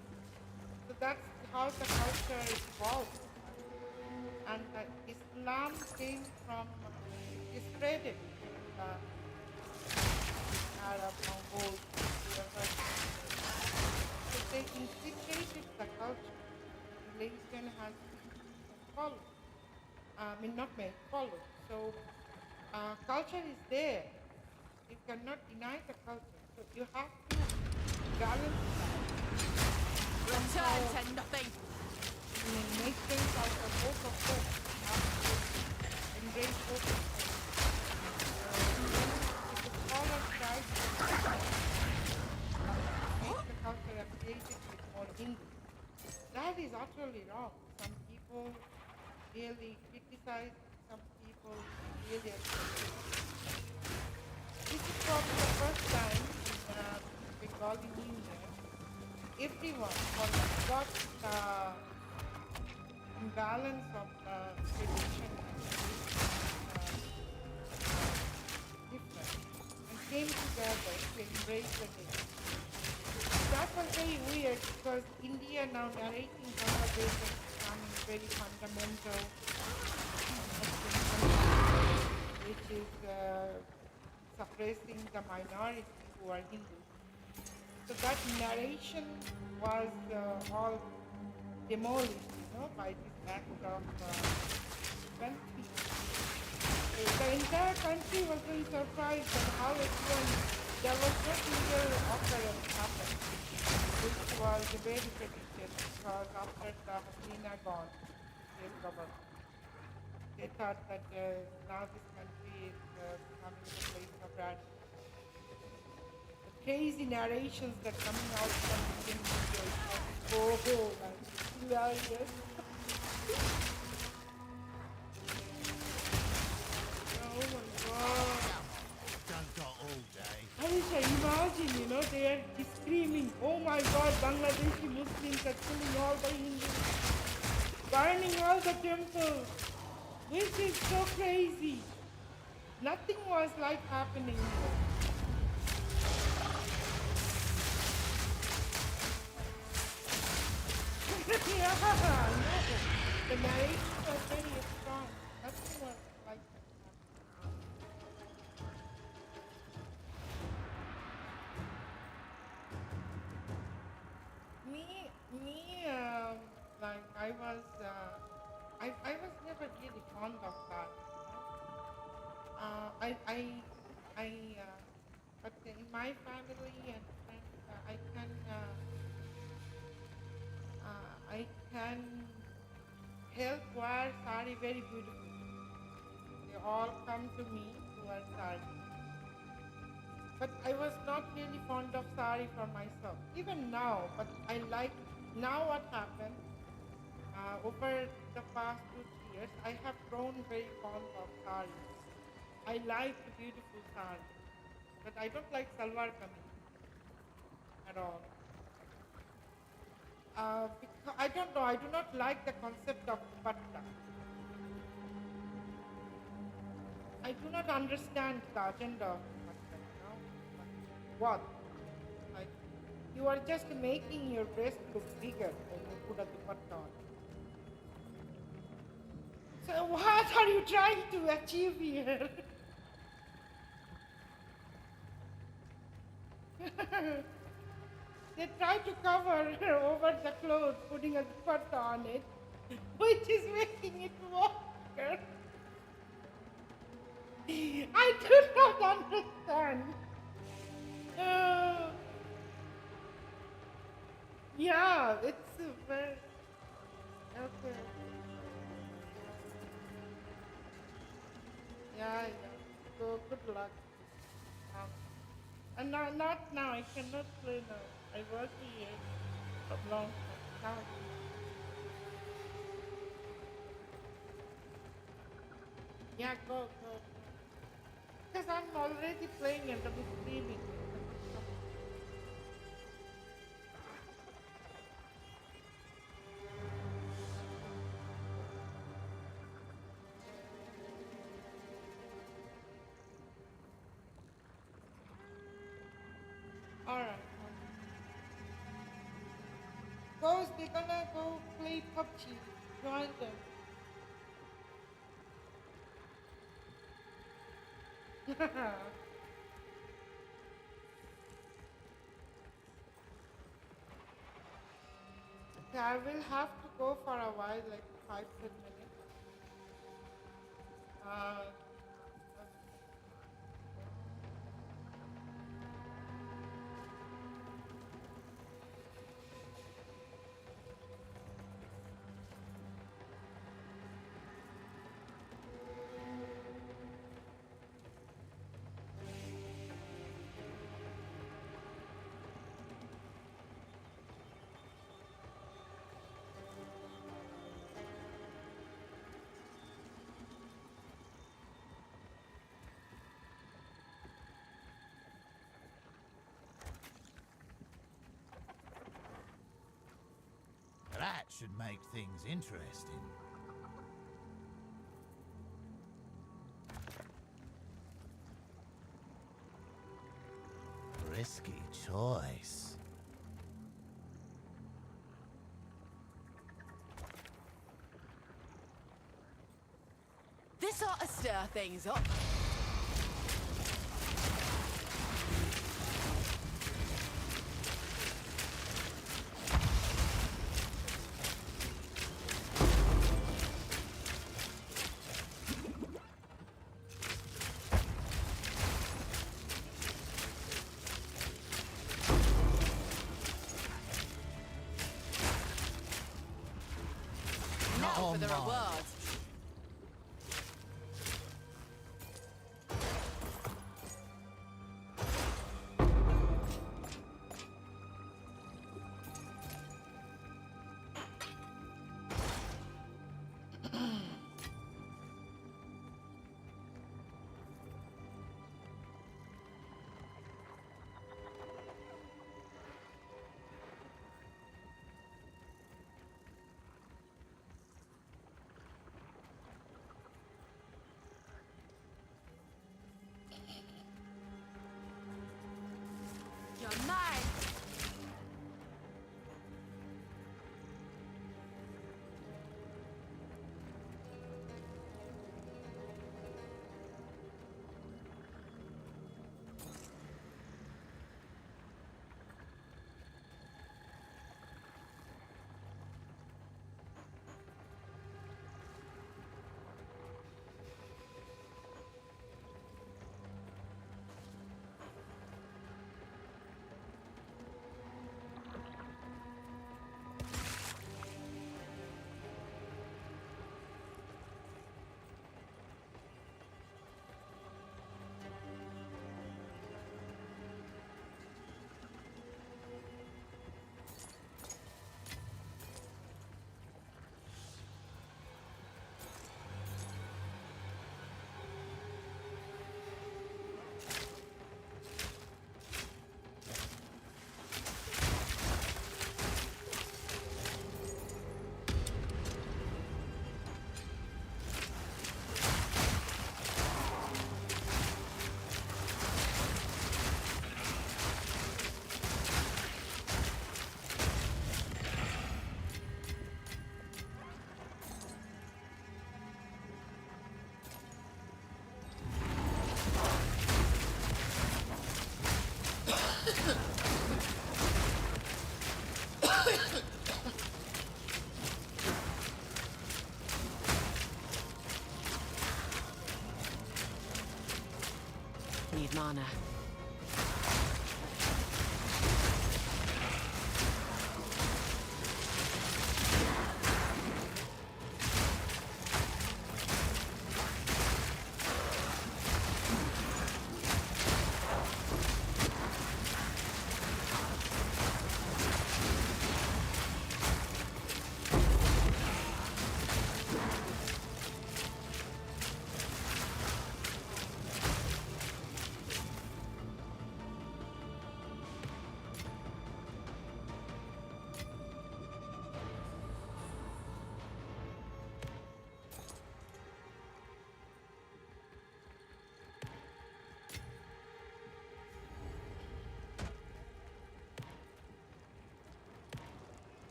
So that's how the culture evolved. And Islam came from, it spread it with Arab, Mongols, whoever. So they integrated the culture. Religion has been followed. I mean, not made, followed. So culture is there. You cannot deny the culture. So you have to balance that. Return to nothing. Make things out of both of them. You have to embrace both of them. If the scholar tries to make the culture affiliated with more Hindu, that is utterly wrong. Some people really criticize it, some people really accept it. This is probably the first time in Bengali New Year, everyone got the imbalance of tradition and difference and came together to embrace the day. That was very weird because India now narrating Bangladesh is becoming very fundamental, which is suppressing the minority who are Hindu. So that narration was all demolished, by this act of country. The entire country was very surprised at how everyone, there was no single occurrence happened, which was very predicted because after the Hasina gone, state government, they thought that now this country is becoming a place of radical. The crazy narrations that coming out from Indian media is like, like hilarious. Oh my God. I wish I imagine, they are screaming, oh my God, Bangladeshi Muslims are killing all the Hindus, burning all the temples, which is so crazy. Nothing was like happening here. Yeah, no. The narration was very strong. Nothing was like that. Like I was never really fond of that. But in my family and friends, I can help wear sari very beautifully. They all come to me to wear sari. But I was not really fond of sari for myself, even now. But I like, now what happened, over the past 2-3 years, I have grown very fond of sari. I like beautiful sari, but I don't like salwar kameez at all. Because, I don't know, I do not like the concept of dupatta. I do not understand the agenda of dupatta, What? Like, you are just making your breast look bigger when you put a dupatta on. So what are you trying to achieve here? They try to cover over the clothes, putting a dupatta on it, which is making it worse. I do not understand. Yeah, it's very okay. Yeah. So good luck. And not now. I cannot play now. I was here for a long time. Now. Yeah, go. Because I'm already playing and I'm screaming. Alright. Ghost, they're gonna go play PUBG. Join them. Okay, I will have to go for a while, like 5-10 minutes. Uh, That should make things interesting. Risky choice. This ought to stir things up. Now for the rewards. You're mine. Need mana.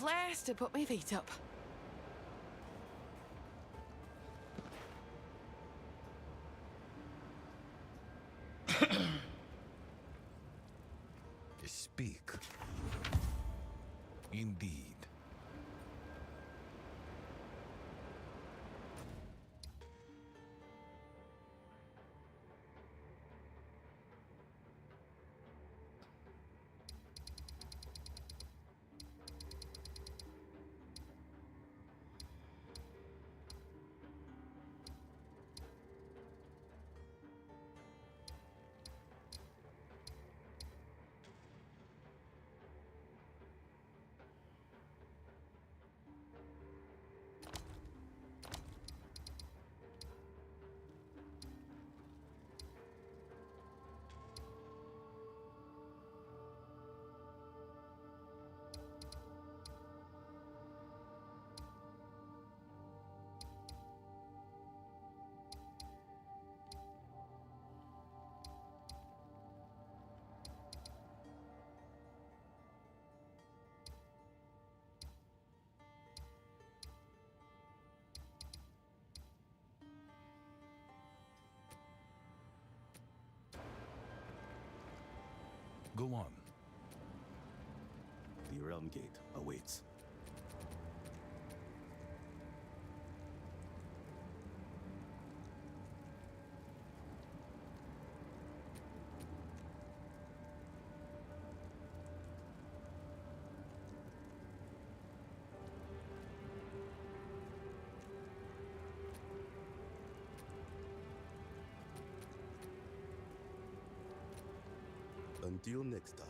place to put my feet up. Speak. Indeed. Go on. The realm gate awaits. Until next time.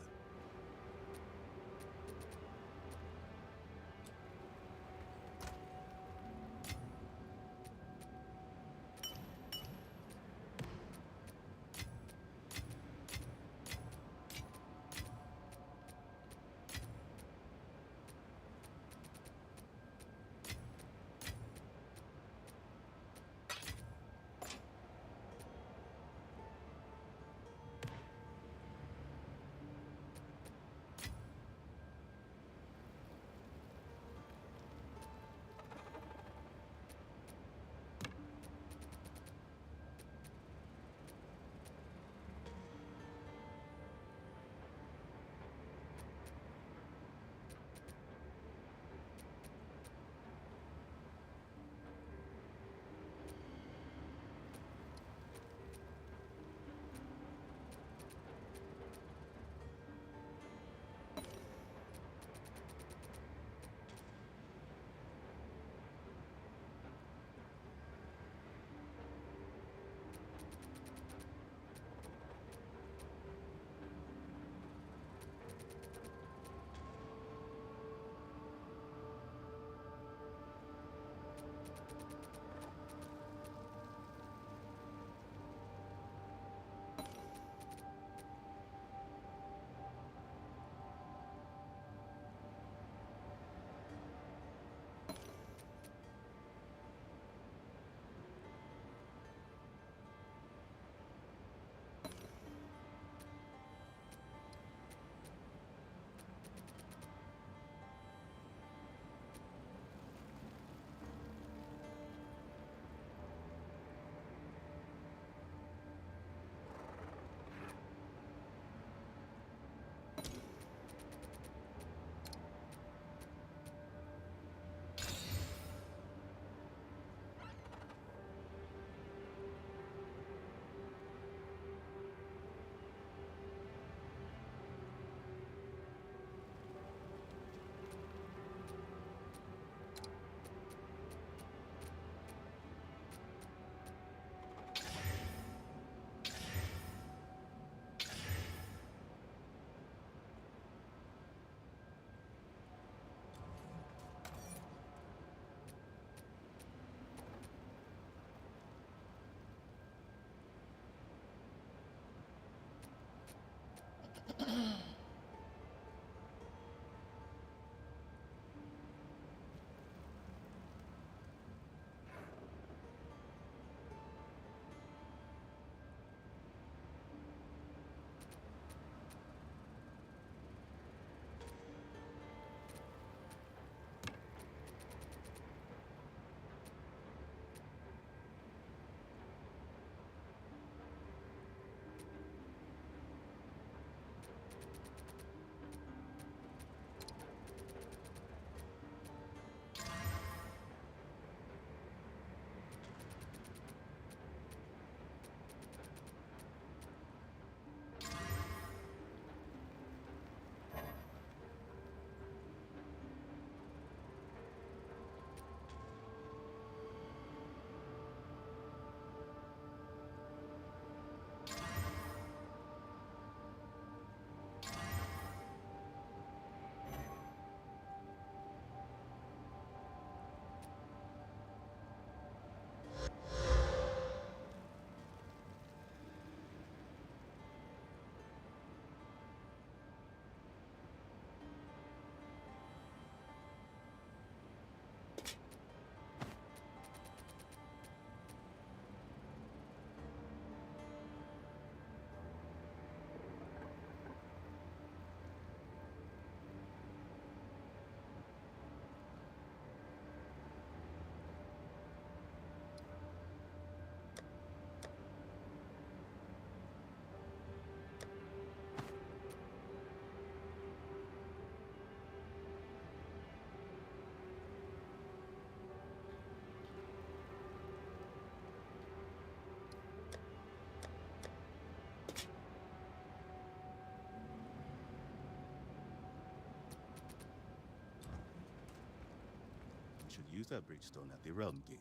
should use that bridgestone at the realm gate.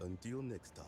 Until next time.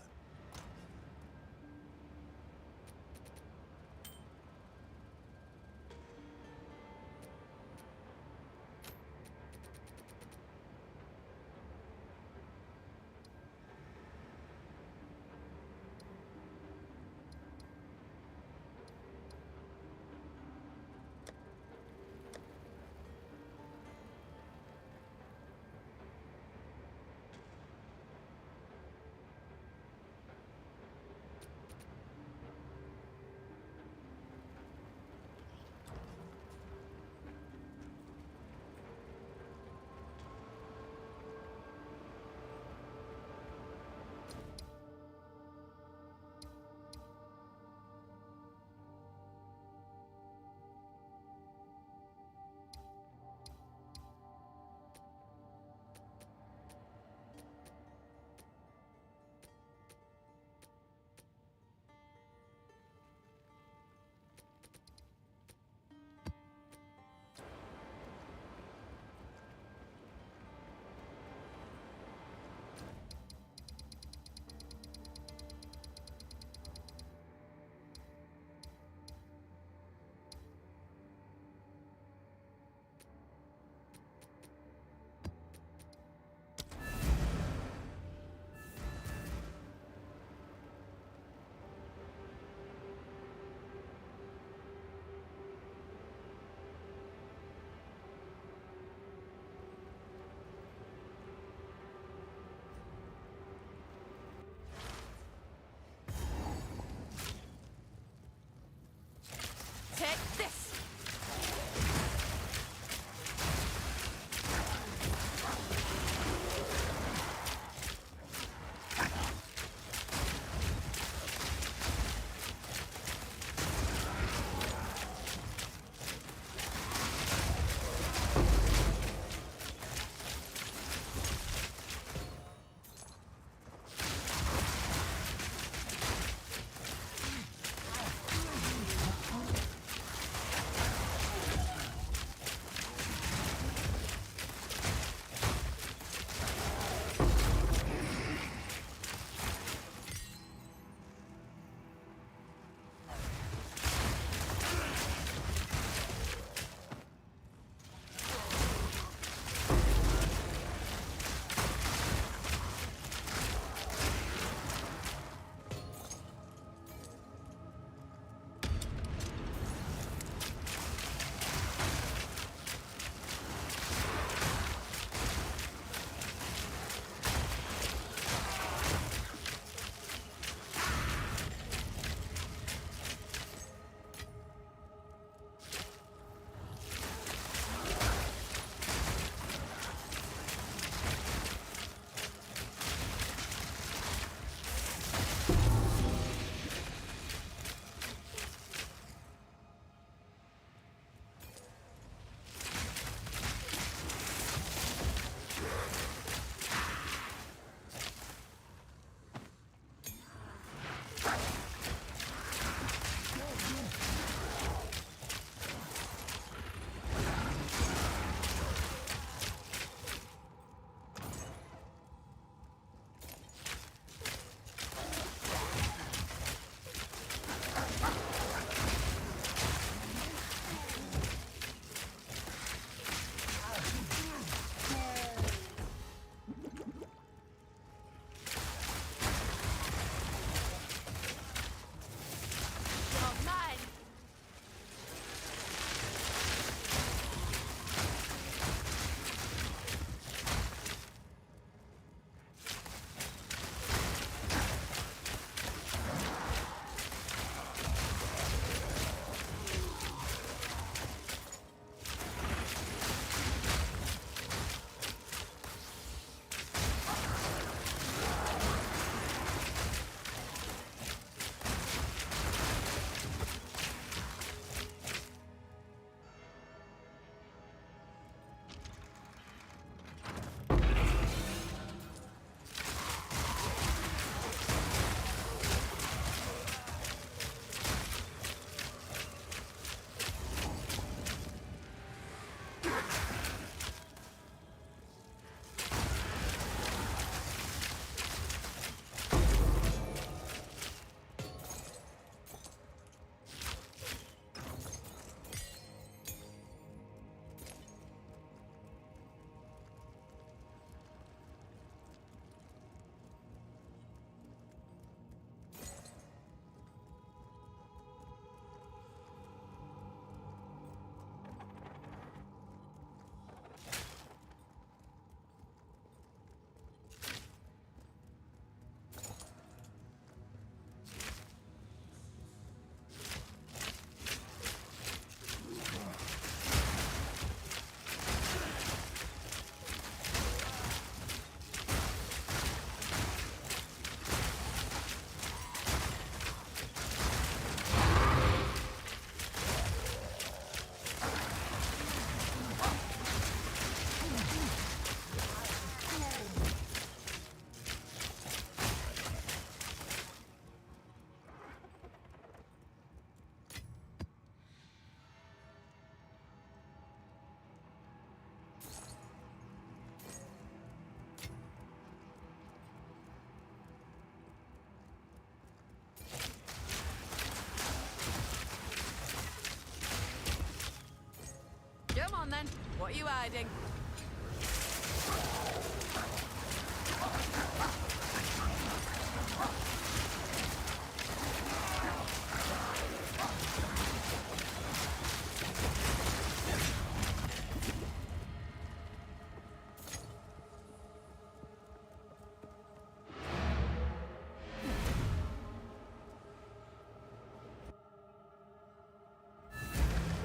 What you hiding?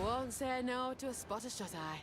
Won't say no to a spot of shut eye.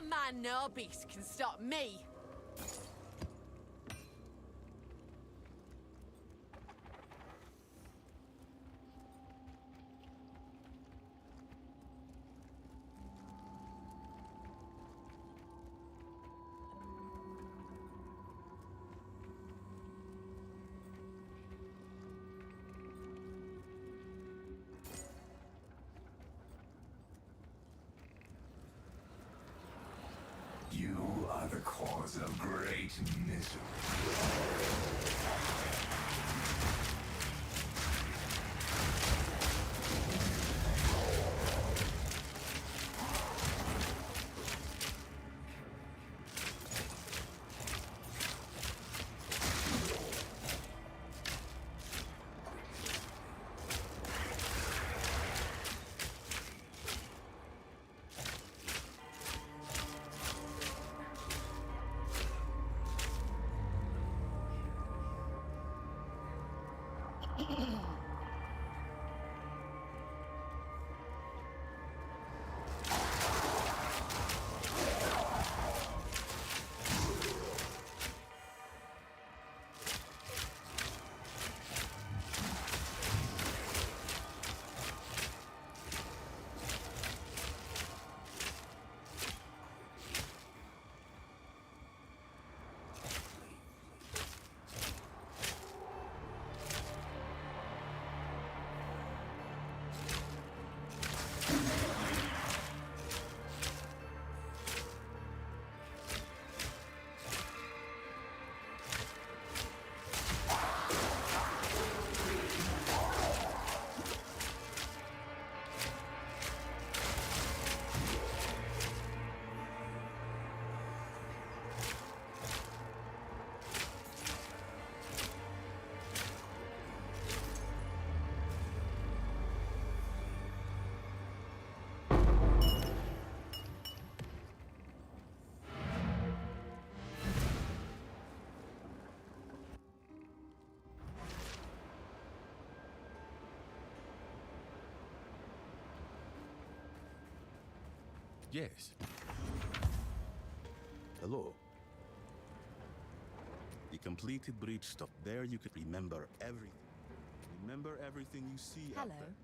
man, no beast can stop me. You are the cause of great misery. Yes. Hello. The completed breach stop. There you can remember everything. Remember everything you see out Hello. there.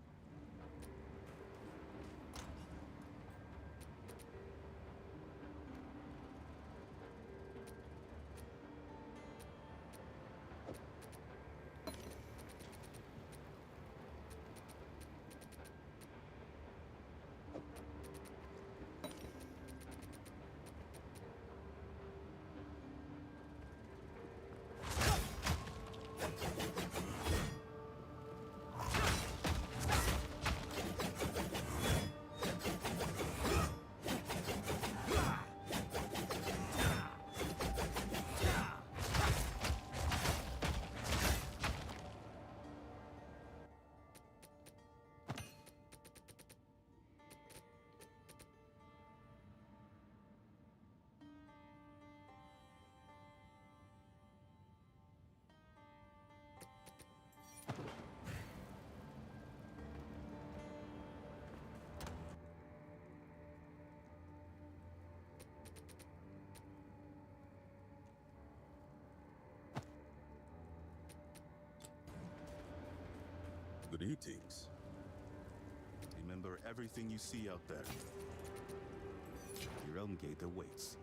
Greetings. Remember everything you see out there. The Realm Gate awaits.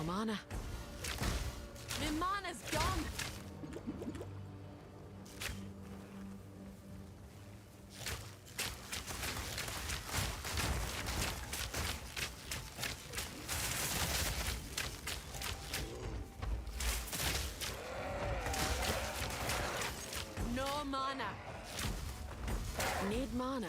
mana. My mana's gone. No mana. Need mana.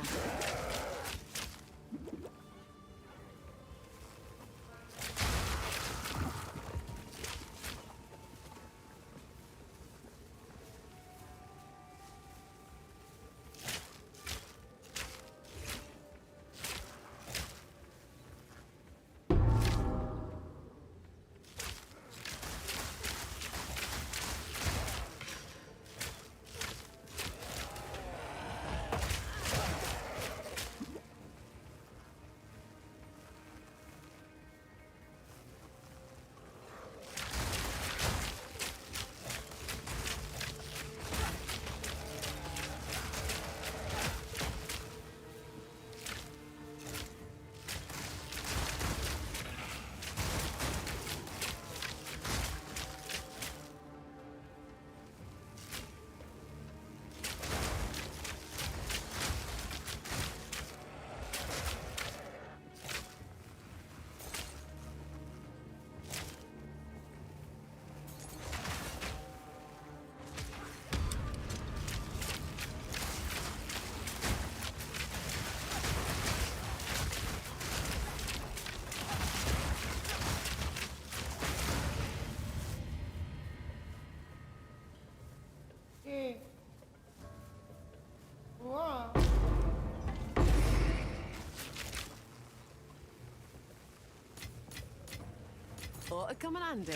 Okay. Wow. Ought to come in handy.